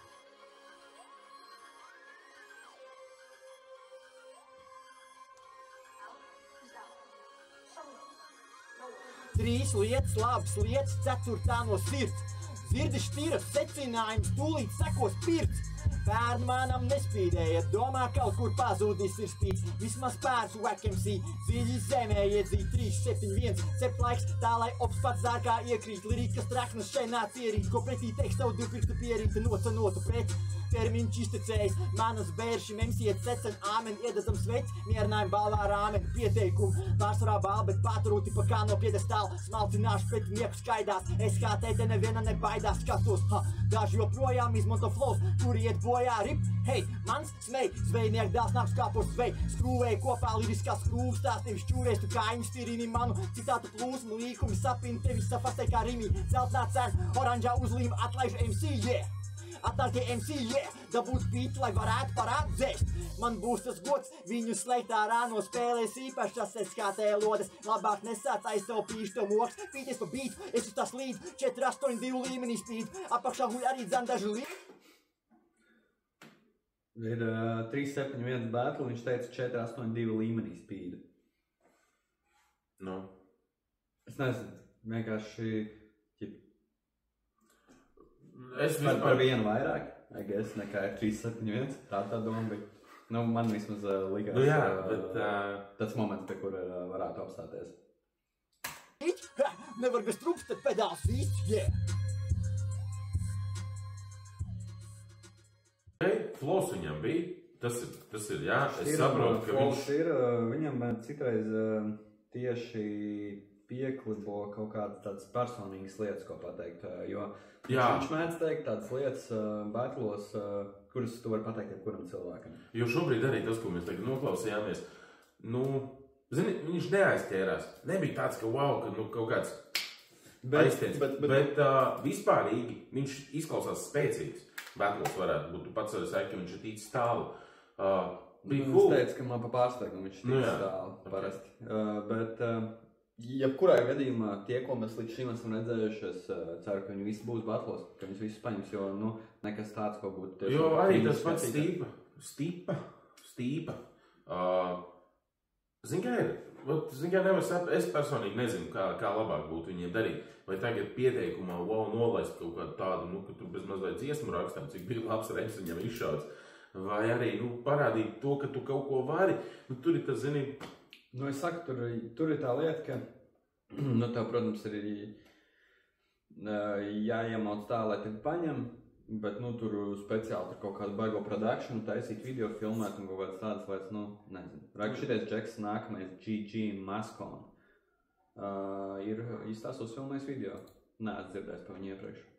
Trīs lietas, labas lietas, 4. no sirds. Dzirdi Štīra secinājums, tūlīt sekos pirts. Bērni manam nespīdēja, domā kaut kur pazudis ir spīds. Vismaz pērsu WAC-MC, dziļi zemē iedzīt 3-7-1. Cept laiks tā, lai ops pats zārkā iekrīt. Lirikas traknas šeit nāc ierīt, ko pretī teiks savu divpirktu pierīt, nocanotu pret. Termiņš iztecējis, manas bēršim MC iet secen, āmen, iedazam sveic, mierinājumu balvā rāmen, pieteikumu. Pārsvarā balva, bet paturūti pa kā no piedestāla, smalcināšu pretinieku skaidās. SKT te neviena nebaidās, skatos, daži joprojām izmanto flows, kuri iet bojā rip. Hei, mans smej, zvejnieku dēls nāks kāpos zvej, skrūvēja kopā liriskās skrūvas, tās tevi šķūvēs, tu kājiņus tīrini manu, citātu plūsmu, līkumi, sapini tevi safastē kā rimi, dzeltnā cena, oranžā uzlīma, atlaižu MC, yeah! Atnākie MC, yeah, dabūt pīti, lai varētu parādu dzēst. Man būs tas gods, viņu slēgt ārā no spēlēs īpašas SKT lodes. Labāk nesāc aiz savu pīšu tev moks, pīties pa bītu, es uz tās līdz 4-8-2 līmenī spīd, apakšā huļ arī dzandažu līdz. Ir 3-7-1 battle, viņš teica 4-8-2 līmenī spīd. No. Es nezinu, vienkārši... Es par vienu vairāk, I guess, nekā ir 3-7-1, tā doma bija. Nu, man vismaz likās Nu jā, bet... tas moments, pie kura varētu apstāties. Nevar bez trupsta pedāls īsti, yeah! Flows viņam bija, tas ir, jā, es saprotu, ka viņš... Viņam citreiz tieši pieklibo kaut kādas tādas personīgas lietas, ko pateikt, jo viņš mēdz teikt tādas lietas battlos, kuras tu vari pateikt jebkuram cilvēkam. Jo šobrīd arī tas, ko mēs tagad noklausījāmies, nu, zini, viņš neaizķērās. Nebija tāds, ka wow, ka nu kaut kāds aiztiens, bet vispārīgi viņš izklausās spēcīgs. Battles varētu būt, tu pats arī saki, ka viņš ir tīcis tālu. Bija cool. Es teicu, ka man pa pārsteigumu viņš ir tīcis tālu, parasti. Bet, jebkurā gadījumā tie, ko mēs līdz šim esam redzējuši, es ceru, ka viņi visi būs battles, ka viņus visus paņems, jo, nu, nekas tāds, ko būtu tieši... Jo arī tas pats Stīpa. Zin kā nevar saprast, es personīgi nezinu, kā labāk būtu viņiem darīt. Vai tagad pieteikumā, wow, nolaist kaut kādu tādu, nu, ka tu bez mazliet dziesmu rakstām, cik bija labs reps viņam izšauts. Vai arī, nu, parādīt to, ka tu kaut ko vari. Nu, tur ir tas, zini... Nu, es saku, tur ir tā lieta, ka, nu, tev, protams, ir jāiemauc tā, lai tevi paņem, bet, nu, tur speciāli tur kaut kādu baigo produkšanu, taisīt video, filmēt un kaut kādas tādas lietas, nu, nezinu. Rāk šitais Džeks nākamais, GG Maskon, ir izstāstos filmēs video. Nē, dzirdējis par viņu iepriekš.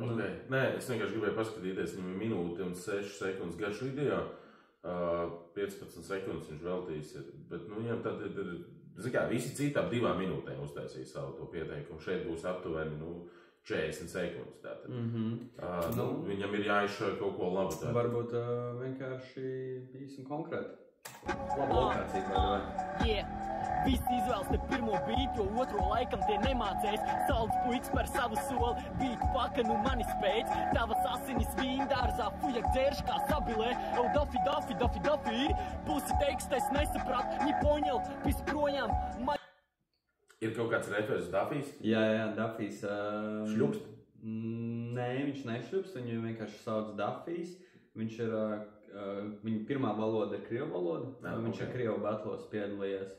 Okay. Nē, es vienkārši gribēju paskatīties, viņam ir minūte un 6 sekundes garš video, 15 sekundes viņš veltījis ir, bet, nu, viņam tad ir, zin kā, visi citi ap 2 minūtēm uztaisīja savu to pieteikumu, šeit būs aptuveni, nu, 40 sekundes tātad. Viņam ir jāizšauj kaut ko labu tātad. Varbūt vienkārši īsi un konkrēti. Labu lokāciju, vai? Visi izvēlas te pirmo bītu, jo otro laikam tie nemācēs. Salds puiks par savu soli, bītu paka nu mani spēc. Tavas asinis vīndārzā, fujak dzērš kā sabilē. Au dafi, pusi teksta es nesapratu, ni poņel, pis projām. Ir kaut kāds referents Dafijs? Jā, Dafijs. Šļupst? Nē, viņš nešļupst, viņu vienkārši sauc Dafijs. Viņš ir... Viņa pirmā valoda ir krievu valoda, viņš ir krievu battlos piedalījies,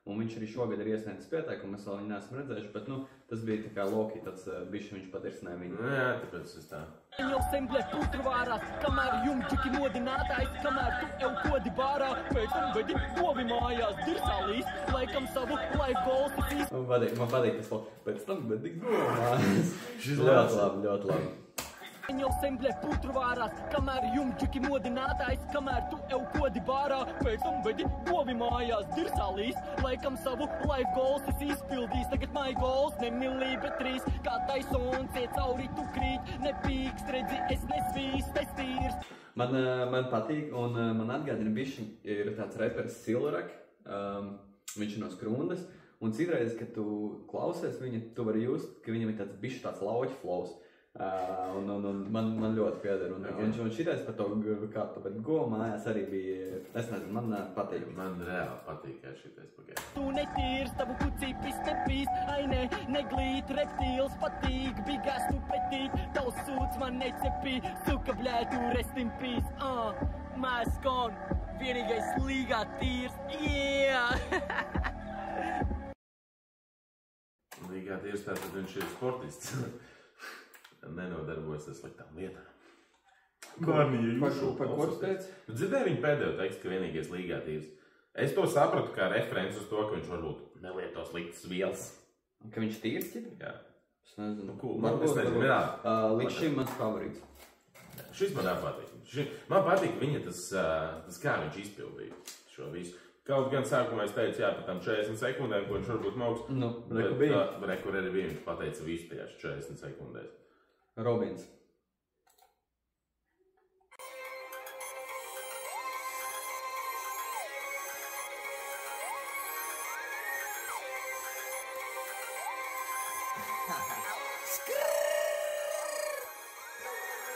un viņš arī šogad ir iesniedzis pieteikumu, mēs vēl viņu neesam redzējuši, bet, nu, tas bija tā kā Loki, tāds bišķi viņš patirsnē viņu. Jā, tāpēc es tā. Jau semblē putru vārās, kamēr jumģiki modinātājs, kamēr tu ev kodi bārā, pēc tam vedi govi mājās, dirsālīs, laikam savu life goals izīs. Man patīk tas vēl, pēc tam vedi govi mājās. Ļoti labi. Jau semblē putru vārās, kamēr jumģiki modinātājs, kamēr tu ev kodi bārā, pēc tam vedi govi mājās, dirsālīs, laikam savu life goals es izpildīs, tagad my goals, ne millī, bet 3, kā Taisons, iet cauri tu krīt, nepīkst, redzi, es nesvīst, es tīrs. Man patīk, un man atgādina bišķi, ir tāds reperis Silrak, viņš ir no Skrundas, un citreiz, kad tu klausies viņa, tu vari just, ka viņam ir tāds bišķi tāds lauķi flows. Un man ļoti pieder, un šitais par to, kā tu, bet go mājās arī bija, es nezinu, man patīk. Man reāli patīk, kā šitais pagāja. Tu netīrs, tavu kucīpis nepīst, ai ne, neglīt, reptīls patīk, bigās tu petīt, tavs sūds man necepī, suka bļē, tu rest in peace, Maskon, vienīgais līgā tīrs, yeah! Līgā tīrs, tātad viņš ir sportists. Nenodarbojas ar sliktām lietām. Par ko tu teici? Dzirdēju viņu pēdējo tekstu, ka vienīgais līgā tīrs. Es to sapratu kā referents uz to, ka viņš varbūt nelieto sliktas vielas. Ka viņš tīrs, ķip? Jā. Es nezinu. Es nezinu, līdz šim mans favorīts. Šis man patīk. Man patīk viņa tas kā viņš izpildīja šo visu. Kaut gan sākumā es teicu, jā, par tam 40 sekundēm, ko viņš varbūt mauks. Nu, reku bija. Rekur arī bija, viņš pateica visu tajās 40 sekundēs. Robins.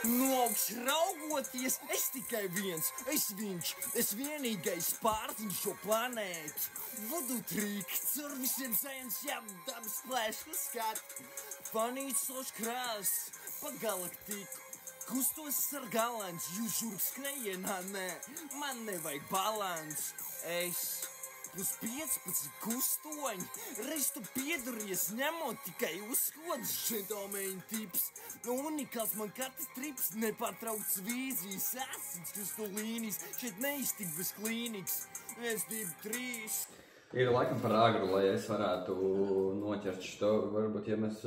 No augsts raugoties, es tikai viens, es viņš, es vienīgais pārziņš šo planētu. Vodu trīkts ar visiem science, jā, dabas plēšku skat. Fanīts soš krās, pa galaktiku. Kustos ar galants, jūs žurk skrejienā, nē, man nevajag balans. Es plus 15 kustoņi, reiz tu pieduries, ņemot tikai uzkodas, džentlmeņa tips. Unikāls man katrs trips, nepārtraukts vīzijas, asins kristolīnijas, šeit neiztik bez klīnikas. 1, 2, 3. Ir laikam par agru, lai es varētu noķert šo, varbūt, ja mēs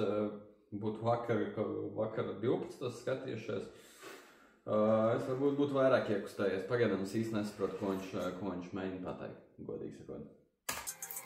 būtu vakar 12 skatījušies, es varbūt būtu vairāk iekustējies. Pagaidām es īsti nesaprotu, ko viņš mēģina pateikt, godīgi sakot.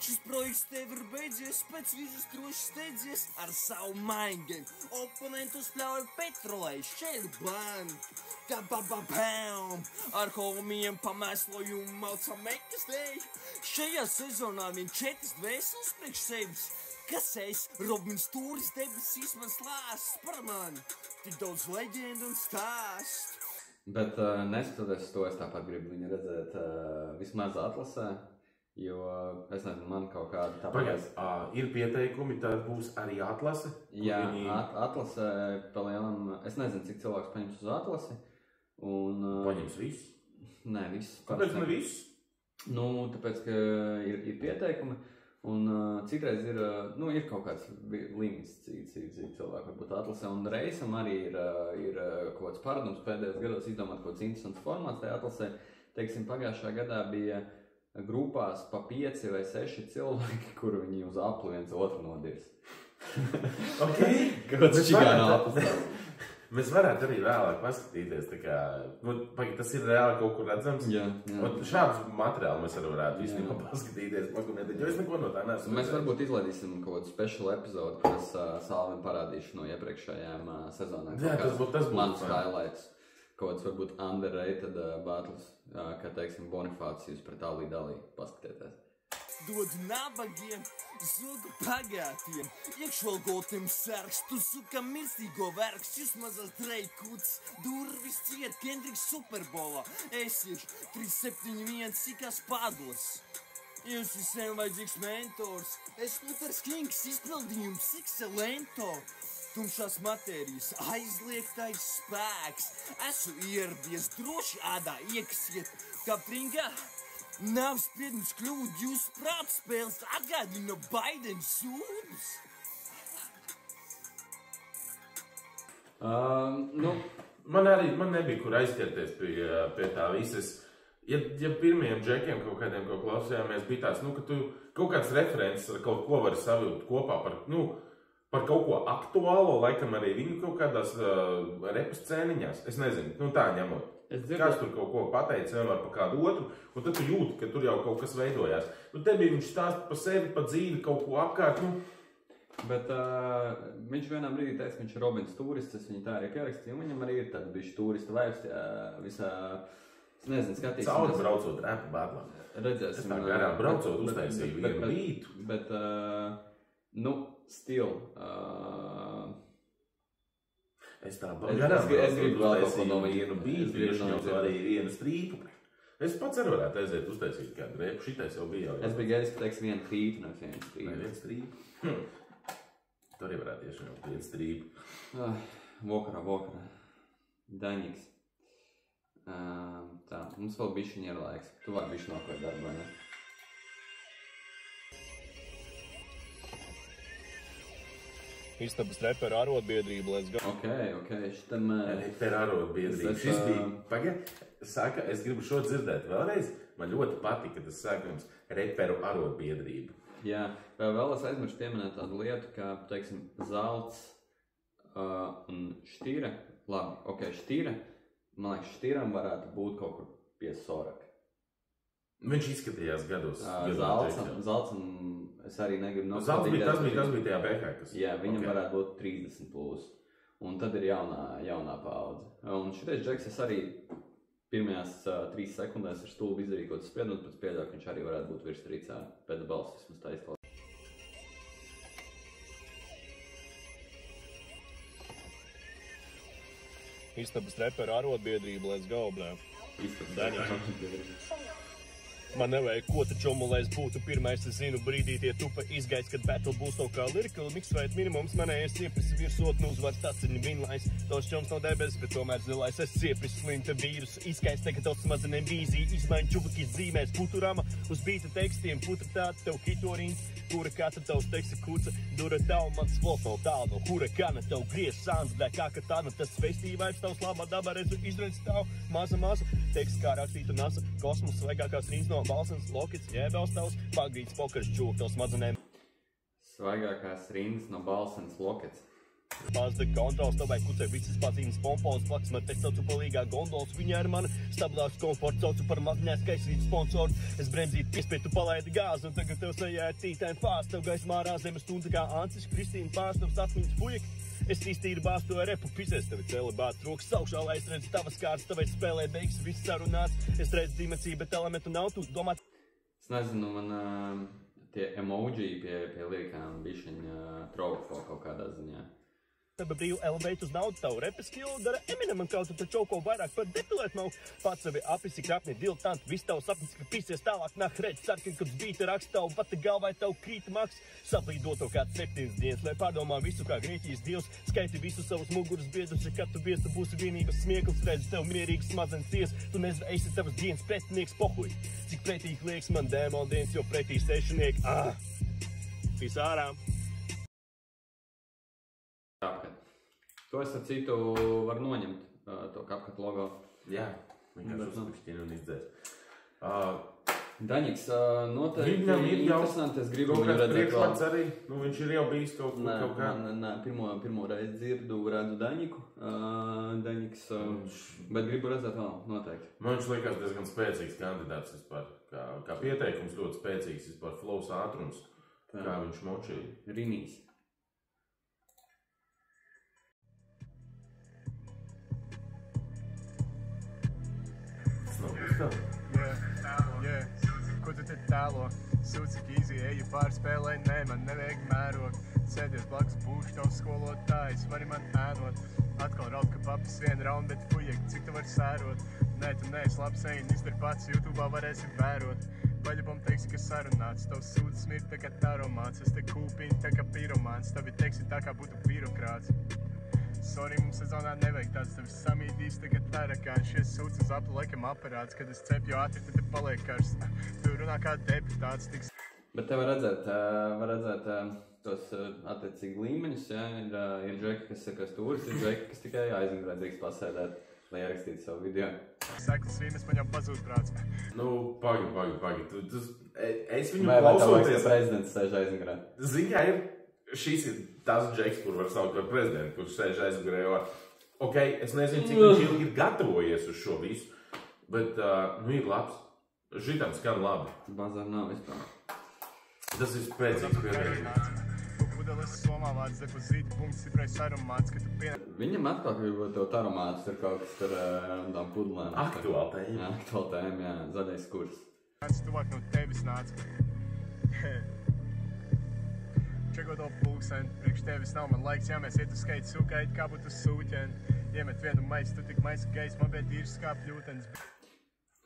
Šis projekts tev ir beidzies, pēc vīžas droši steidzies ar savu maingiem. Oponentus ļauj petrolē, šķēli blanku. Ka-ba-ba-bam! Ar homiem pamēslojumu maucam mekas teju. Šajā sezonā vien 4 dvēseles priekš sevis. Kas es, Robins Tūris debesīs man slāsts par mani. Tik daudz leģendu un stāstu. Bet neskatoties to, es tāpat gribu viņu redzēt vismaz atlasē. Jo, es nezinu, man kaut kāda tāpēc... Pagaids, ir pieteikumi, tad būs arī atlase? Jā, atlase palielam, es nezinu, cik cilvēks paņems uz atlasi. Un... Paņems viss? Nē, viss. Kāpēc ne viss? Nu, tāpēc, ka ir pieteikumi, un citreiz ir kaut kāds limits, cik cilvēki var būt atlasē. Un reisam arī ir kaut kāds paradums pēdējos gados izdomāt kaut kāds interesants formāts tajā atlasē. Teiksim, pagājušā gadā bija grupās pa 5 vai 6 cilvēki, kuru viņi uz apli viens otru nodirs. Ok. Kāds čigāna atlasē. Mēs varētu arī vēlāk paskatīties, tā kā, tas ir reāli kaut kur redzams. Jā. Šādus materiālu mēs arī varētu īstenībā paskatīties, pakomentēt, jo es neko no tā neesmu. Mēs varbūt izlaidīsim kaut kādu special epizodu, kur es Salvim parādīšu no iepriekšējām sezonām. Jā, tas būtu mans highlights. Kaut kāds varbūt underrated battles, kā teiksim Bonifācijus pret Ali Dalī. Paskatieties. Dodu nabagiem, zogu pagātiem, iekšvalgotiem sargs, tu suka mirstīgo vergs, jūs mazās dreikuts, durvis ciet, Kendriks Superbolā, esiešu 371 sikās pados. Jūs visiem vajadzīgs mentors, es Luters Kings izpildījums excelento. Tumšās matērijas, aizliegtais spēks, esmu ieradies, droši ādā iekasiet, kā pringā. Nav spriedums kļūt, jūs prātspēles atgādina Baidens sūdus. Man nebija, kur aizķerties pie tā visas. Ja pirmajiem džekiem kaut kādiem, ko klausījāmies, bija tāds, ka tu kaut kāds referents ar kaut ko vari savilkt kopā par kaut ko aktuālo, laikam arī viņu kaut kādās repas scēniņās. Es nezinu, tā ņemot. Kāds tur kaut ko pateica vienmēr par kādu otru, un tad tu jūti, ka tur jau kaut kas veidojās. Te bija viņš stāst par sevi, par dzīvi, kaut ko apkārt. Bet viņš vienā brīdī teica, ka viņš ir Robins Tūrists, es viņu tā arī pierakstīju, un viņam arī ir tāds bišķi turista vibes, visā, es nezinu, skatīsimies. Cauri braucot repa bātlā. Redzēsim. Es tā garām braucot uztaisīju vienu bītu. Bet, still. Es tā garām gribu vēl kaut ko no vienu bītu, iešņautu arī vienu strīpu. Es pats arī varētu aiziet uztaisīt kādu repu, šitais jau bija jau. Es biju gaidījis, ka teiks vienu trīpu, nevis vienu strīpu. Vienu strīpu? Tur arī varētu iešņaut vienu strīpu. Vokarā. Daņiks. Tā, mums vēl bišķiņi ir laiks. Tu vari bišķi nokļūt darbu, vai ne? Istabas reperu arotbiedrība, let's go. Ok, šitam... Reperu arotbiedrība. Šis bija, saka, es gribu šo dzirdēt vēlreiz. Man ļoti patika tas sākums reperu arotbiedrība. Jā, vēl es aizmirstu pieminēt tādu lietu, kā, teiksim, Zalts un Štīra. Labi, ok, Štīra. Man liekas, Štīram varētu būt kaut kur pie Soraka. Viņš izskatījās gados. Zalts un es arī negribu Zalts bija, tas bija tajā bekā, kas... Jā, viņam varētu būt 30 plus. Un tad ir jaunā paudze. Un šitais džeks es arī pirmajās 3 sekundēs ar stulbu izdarīju kaut spriedumus, pēc pieļauju, ka viņš arī varētu būt virs trīcā pēc balss vismaz tā izklāt. Istabas reperu arotbiedrība, let's go, blē. Istabas. Man nevajag, ko tu čomulēs būtu pirmais, es zinu, brīdī tie tupa izgaids, kad battle būs to kā lirikli, miksvēt minimums, manējais ciepris virsot, nu uzvar staciņu vinlais, tos čoms nav debes, bet tomēr zilais, es ciepris slinta vīrus, izskaids tagad tos smadzenēm vīzija, izmaiņu čubakīs zīmēs, puturama, uz bīta tekstiem, puturtāti, tev hitorīns, kura katra tavs teksta kuca, dura tavu, mans flows nav tālu, no hurakana, tev gries sāns, blē, kā katana, tas festīvājs, tavs labā dabā redzu, izredzes tavu, maza, teksts kā rakstītu nasa, kosmos svaigākās rīns no Balsens, lokets, jēbels tavs, pagrīts pokars čūk tavs smadzenēm. Svaigākās rindas no Balsens, lokets. Mazda kontrols, tavai kucē visas pazīmes pompols, plaksmar te saucu palīgā gondols, viņa ir mana stabilāks komforts, saucu par magnēs kaisīt sponsors. Es bremzīt piespietu palaidi gāzi, un tagad tev sajā ir cītēm fārs, tev gaismā rāzēm stunda kā Ancis, Kristīna pārstāvs atmiņas pujek. Es īstīri bāstu ar repu pisēs, tevi celibāts, rokas augšā, lai es redzu tavas kārtas, tavai spēlē beigas, viss sarunāts. Es redzu dimensiju, bet elementu nav, tu domāt. Es nezinu, man tie emoji pie liekām bišķiņa trauko kaut kādā ziņā. Taba brīvu elevēt uz naudu tavu repas skilu, dara Eminemam kaut tu taču ko vairāk par depilēt nav. Pats sevi apisi krapni diletanti, viss tavu sapnis, ka pīsies tālāk nāk redz, sarkan, kad bīta raksta tavu, pati galvai tavu krīta maks. Saplīdot to kāds 7 dienas, lai pārdomā visu kā Grieķijas dievs, skaiti visu savus muguras biedrus, ja kad tu bies, tu būsi vienības smiekls, redz tev mierīgs smazens ties, tu nezinu, esi tavas dienas pretinieks pohuj. Cik pretīgi liekas man dēmon dienas, jo pretī sešaniek, Vis ārā. To es ar citu var noņemt, to CapCut logo. Jā, vienkārši uzpakšķina un izdzēs. Daņiks, noteikti interesanti, es gribu viņu redzēt vēl. Arī, nu viņš ir jau bijis kaut kā. Nē, pirmo reizi dzirdu, redzu Daņiku, Daņiks, bet gribu redzēt vēl, noteikti. Man viņš liekas diezgan spēcīgs kandidāts vispār, kā pieteikums ļoti spēcīgs vispār, flows ātrums, kā viņš močīja. Rinīs. Ko tu te tēlo? Sūci kīzi, eju pārspēlē, nē, man nevajag mērot. Sēdies blakus būšu tavs skolotājs, vari man ēnot. Atkal raud, ka papis vien raun, bet fujek, cik tu var sērot? Nē, tu neesi labs ejn, izdari pats, YouTube'ā varēsi vērot. Paļabam teiksi, ka sarunāts, tavs sūds smirt tā kā taromāts. Es te kūpiņ tā kā piromāns, tavi teiksi tā kā būtu birokrāts. Sorry, mums sezonā nevajag tāds, tevis samīdīs tagad tarakāns. Šies sūds uz apli laikam aparāts, kad es cepju ātri, tad te paliek karsts. Tu runā kā deputāts tiks. Bet te var redzēt tos attiecīgi līmeņus, ja? Ir džeki, kas saka stūris, ir džeki, kas tikai aizmugurē drīkst pasēdēt, lai ierakstītu savu video. Seklas vīmes man jau pazūd prāts. Nu, pagi. Es viņu klausoties. Vai tev liekas, ka prezidents sēž aizmugurē? Ziņā ir, šis ir tas džeks, kur var saukt par prezidentu, kurš sēž aizmugurē, jo, ok, es nezinu, cik viņš ilgi ir gatavojies uz šo visu, bet, nu, ir labs. Šitam skan labi. Bazar nav vispār. Tas ir spēcīgs pieteikums. Pudeles somā vārds depozīti, punkts stiprai sarumāts, ka tu Viņam atkal, ka tev taromāts ir kaut kas par tām pudelēm. Aktuāli tēma. Aktuāli tēma, jā, zaļais kurs. Nāc tuvāk no tevis nāc. Čeko to pulksteni, priekš tevis nav man laiks, jā, mēs iet uz skaitu sūkait, kā būtu sūķeni. Iemet vienu maisu, tu tik maisu gaisa, man bet ir skāp ļūtens.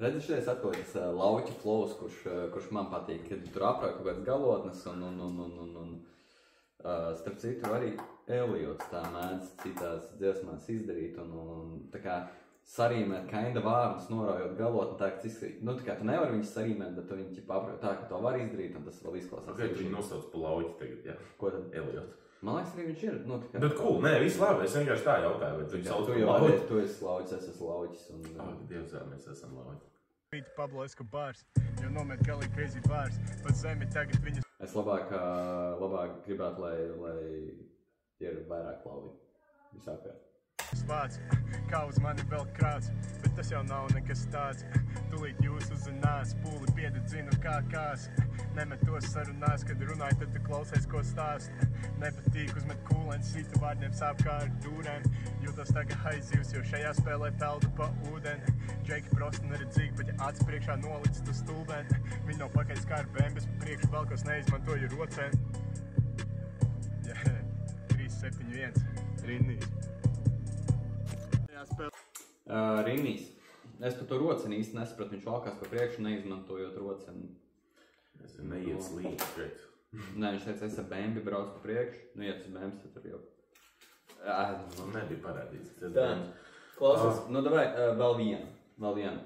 Redzi, šies atkal tas lauķa flows, kurš man patīk, kad tur aprāk kaut kāds galotnes un starp citu arī Eliots tā mēdz citās dziesmās izdarīt un tā kā sarīmēt kinda vārdus, norājot galotni tā, ka izskrīt. Nu, tā kā tu nevari viņus sarīmēt, bet tu viņu ķipa aprāk tā, ka to var izdarīt un tas vēl izklausās. Ok, tu viņu nosauc pa lauķi tagad, jā. Ko tad? Eliot. Man liekas, arī viņš ir, nu, tā kā... Bet cool, nē, viss labi, es vienkārši tā jautāju, bet tu sauc pa lauķi. Tu esi lauķis, es esmu lauķis un... Dievs, jā, mēs esam lauķi. Rīta Pablo Escobars, jo nomet galīgi crazy bars, pat zemi tagad viņas... Es labāk gribētu, lai ir vairāk lauvi visāpēc. Svāc, kā uz mani vēl krāts, bet tas jau nav nekas tāds. Tūlīt jūs uzzinās, pūli piededzinu kā kās. Nemet tos sarunās, kad runāj, tad tu klausies, ko stāst. Nepatīk uzmet kūlens, sīta vārdiem sāp kā ar dūrēm. Jūtos tā kā haizivs, jo šajā spēlē peldu pa ūdeni. Džeki prosti neredzīgi, bet ja acis priekšā nolicis tu stulbēn. Viņi nav pakaļ skār bēmbes, priekšu velkos neizmantoju rocēn. 3-7-1, Rinnīs. Rinnīs. Es par to roceni īsti nesapratu, viņš valkās pa priekšu, neizmantojot roceni. Es neiet slīd šeit. Nē, viņš teica, es ar bēmbi braucu pa priekšu. Nu, iet uz bēmbis, tad tur jau. Nebija parādīts. Tā, klausies, nu davai, vēl vienu.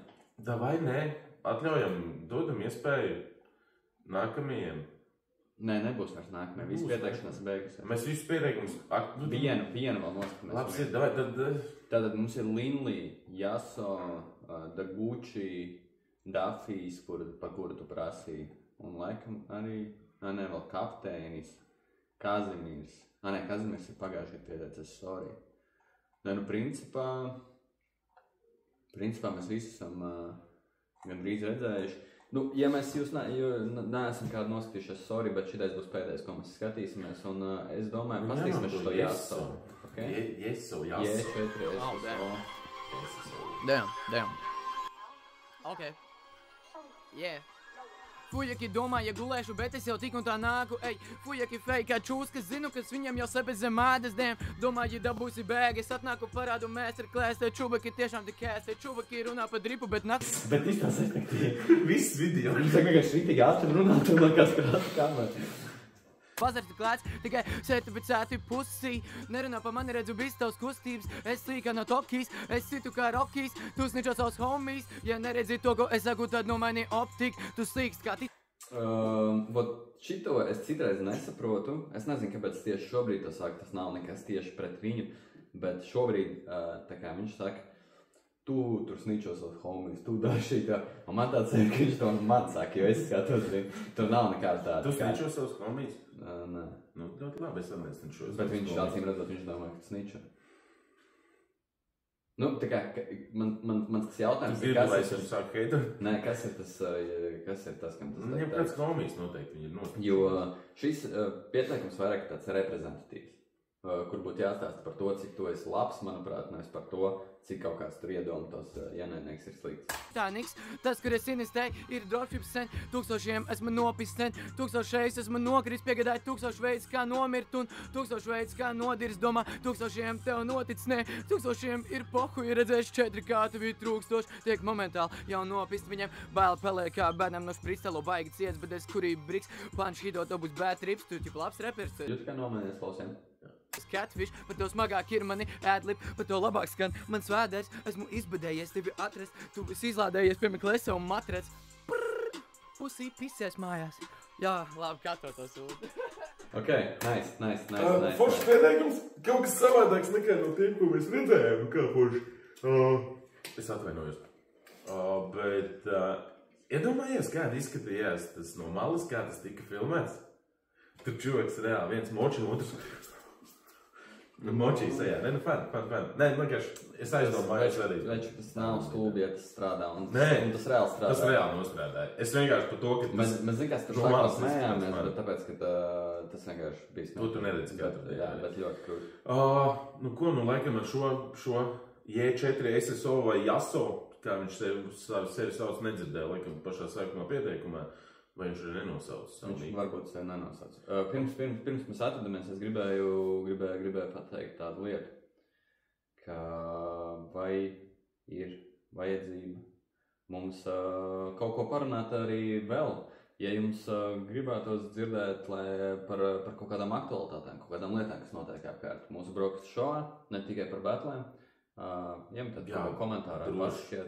Davai, nē, atļaujam, dodam iespēju nākamajiem. Nē, nebūs vairs nākamajiem, visi pieteikšanās beigusies. Mēs visus pieteikumus... Vienu vēl noskatāmies. Labs ir, davai, tad... Tātad mums ir Linlī, Jaso, Daguči, Dafijs, par kuru tu prasīji. Un laikam arī, vēl kapteinis, Kazimirs. Kazimirs ir pagājušajā pieteicies, sorry. Nu, principā mēs visi esam gandrīz redzējuši. Nu, ja mēs jūs neesam kādu noskatījušies, sorry, bet šitais būs pēdējais, ko mēs skatīsimies. Un es domāju, pastīsimies šo Jaso. Jeso. Damn. Ok. Yeah. Fujaki domā, ja gulēšu, bet es jau tik un tā nāku, ej, fujaki feikā čūskas, zinu, kas viņam jau sepe zem ādas, dēm, domā, ja dabūsi bēgi, es atnāku parādu mēstra klēstē, čubaki tiešām tik ēstē, čubaki runā pa dripu, bet nāc. Bet iztās efektīvi. Viss video. Viņš saka, ka šitīgi ātri runā, tu liekas krāsa kamerā. Pazars ir klāts, tikai certificēti pusī. Nerunā pa mani, redzu visu tavs kustības. Es slīkā no Tokijas, es citu kā Rokijs. Tu sničo savus homies, ja neredzi to, ko es saku, tad no mani optika. Tu slīkst kā ti... Šito es citreiz nesaprotu. Es nezinu, kāpēc tieši šobrīd to saka, tas nav nekas tieši pret viņu. Bet šobrīd, tā kā viņš saka, tu tur sničo savus homies, tu dari šitā. Un man tāds ir, ka viņš to man saka, jo es skatos, tur nav nekāda tāda. Tu sničo savus homies? Nē. Nu, ļoti labi, es nesničos. Bet viņš acīm redzot, viņš domā, ka tu sničo. Nu, tā kā, mans tas jautājums ir, kas ir tas... Nē, kas ir tas, kam tas Viņam kāds homies noteikti, viņi ir noteikti. Jo šis pieteikums vairāk tāds reprezentatīvs, kur būtu jāstāsta par to, cik tu esi labs, manuprāt, nevis par to, cik kaut kāds tur iedomu tos ienaidnieks ir slikts. Tā, Niks, tas, kur es investēju, ir dropships sen, 1000 esmu nopis sen, 1000 reizes esmu nokris, piegādāju 1000 veidus, kā nomirt, un 1000 veidus, kā nodirs, domā, 1000 tev notic, nē, 1000 ir pohu, ir redzējuši 4 kātavi trūkstoši, tiek momentāli jau nopist viņiem, bail pelē kā bērnam no špristalo baigi ciets, bet es kurī briks, planš hidot, to būs bad trips, tu ķip labs repers. Jūs kā nomēnies klausiem? Catfish, par to smagāk ir mani adlib, par to labāk skan mans vēders. Esmu izbadējies tevi atrast, tu esi izlādējies pie meklēsa un matrec. Pusī pisēs mājās. Jā, labi, katro to sūta. Ok, nice. Foršs pieteikums, kaut kas savādāks nekā no tiem, ko mēs redzējām, kā forši. Es atvainojos. Bet iedomājies, kāda izskatījās tas no malas, kā tas tika filmēts. Tur čoks reāli, viens moči un otrs. Močīs, jā, ne, nu, fan. Nē, vienkārši, es aizdomājos arī. Več, tas nav stulbi, ja tas strādā, un tas reāli strādā. Tas reāli nostrādāja. Es vienkārši par to, ka tas... Mēs zin, kas tur sākās smējāmies, bet tāpēc, ka tas vienkārši bijis... To tu neredzi katru. Jā, bet ļoti krūti. Nu, ko, nu, laikam ar šo J4 SSO vai Jaso, kā viņš sevi sauc, nedzirdēja, laikam, pašā sākumā pieteikumā. Vai viņš ir nenosauc? Viņš varbūt sevi nenosauc. Pirms mēs atradamies, es gribēju pateikt tādu lietu, ka vai ir vajadzība mums kaut ko parunāt arī vēl. Ja jums gribētos dzirdēt par kaut kādām aktualitātēm, kaut kādām lietām, kas notiek apkārt mūsu brokastu šovā, ne tikai par Betlēm, iemet komentārā paši šķiet.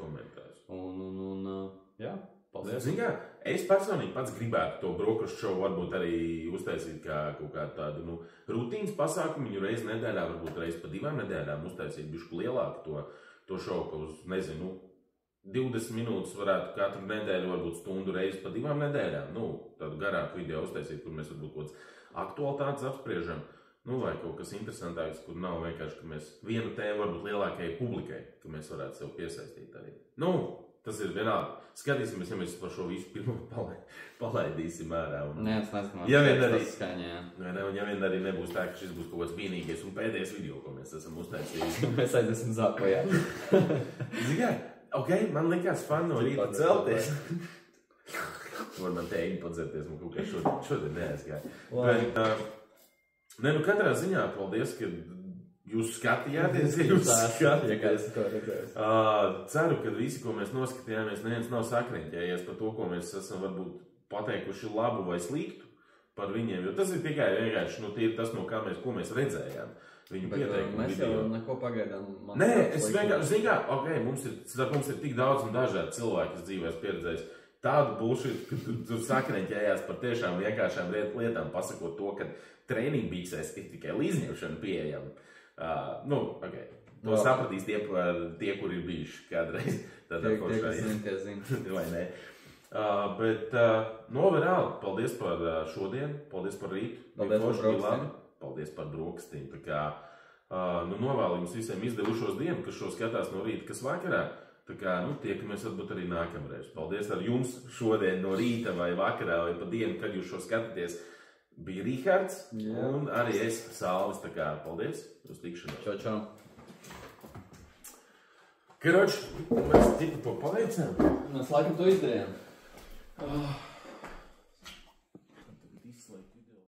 Un jā. Paldies. Zin kā, es personīgi pats gribētu to brokastu šovu varbūt arī uztaisīt kā kaut kādu tādu, rutīnas pasākumu, viņu reizi nedēļā, varbūt reizi pa 2 nedēļām uztaisīt bišku lielāku to šovu, ka uz, 20 minūtes varētu katru nedēļu, varbūt stundu reizi pa 2 nedēļām, tādu garāku video uztaisīt, kur mēs varbūt kaut kāds aktualitātes apspriežam, vai kaut kas interesantāks, kur nav vienkārši, ka mēs vienu tēmu varbūt lielākajai publikai, ka mēs varētu sev piesaistīt arī. Tas ir vienalga. Skatīsimies, ja mēs par šo visu pirmo palaidīsim ārā. Nē, es nezinu, ja vien arī nebūs tā, ka šis būs kaut kāds vienīgais un pēdējais video, ko mēs esam uztaisījuši. Mēs aiziesim zāpojā. Zini, ok, man likās fan no rīta celties. Var man tēņi padzerties, man kaut kā šodien neaizgāja. Bet, katrā ziņā paldies, ka Jūs skatījāties, ja jūs skatījāties. Ceru, ka visi, ko mēs noskatījāmies, neviens nav sakriņķējies par to, ko mēs esam varbūt pateikuši labu vai sliktu par viņiem, jo tas ir tikai vienkārši, tie ir tas, no kā ko mēs redzējām. Viņu pieteikumu mēs video. Jau neko pagaidām... Nē, es vienkārši, zinu kā, mums ir tik daudz un dažādi cilvēki, kas dzīvēs pieredzējis tādu bullshit, ka tu sakriņķējās par tiešām vienkāršām lietām, pasakot to, ka trēningu biksēs ir tikai līdzņemšana pieejama. To sapratīs tie, kuri ir bijuši kādreiz. Tie, kas zin, tie zin. Vai ne? Bet overall, paldies par šodien, paldies par rītu. Paldies par brokastīm. Paldies par brokastīm. Tā kā novēlu jums visiem izdevušos dienu, kas šo skatās no rīta, kas vakarā. Tā kā, tiekamies varbūt arī nākamreiz. Paldies ar jums šodien no rīta vai vakarā vai pa dienu, kad jūs šo skatāties. Bija Rihards un arī es, Sālis. Tā kā, paldies. Uz tikšanos. Čau. Karoči, mēs tikai to paveicām. Mēs laikam to izdarījām.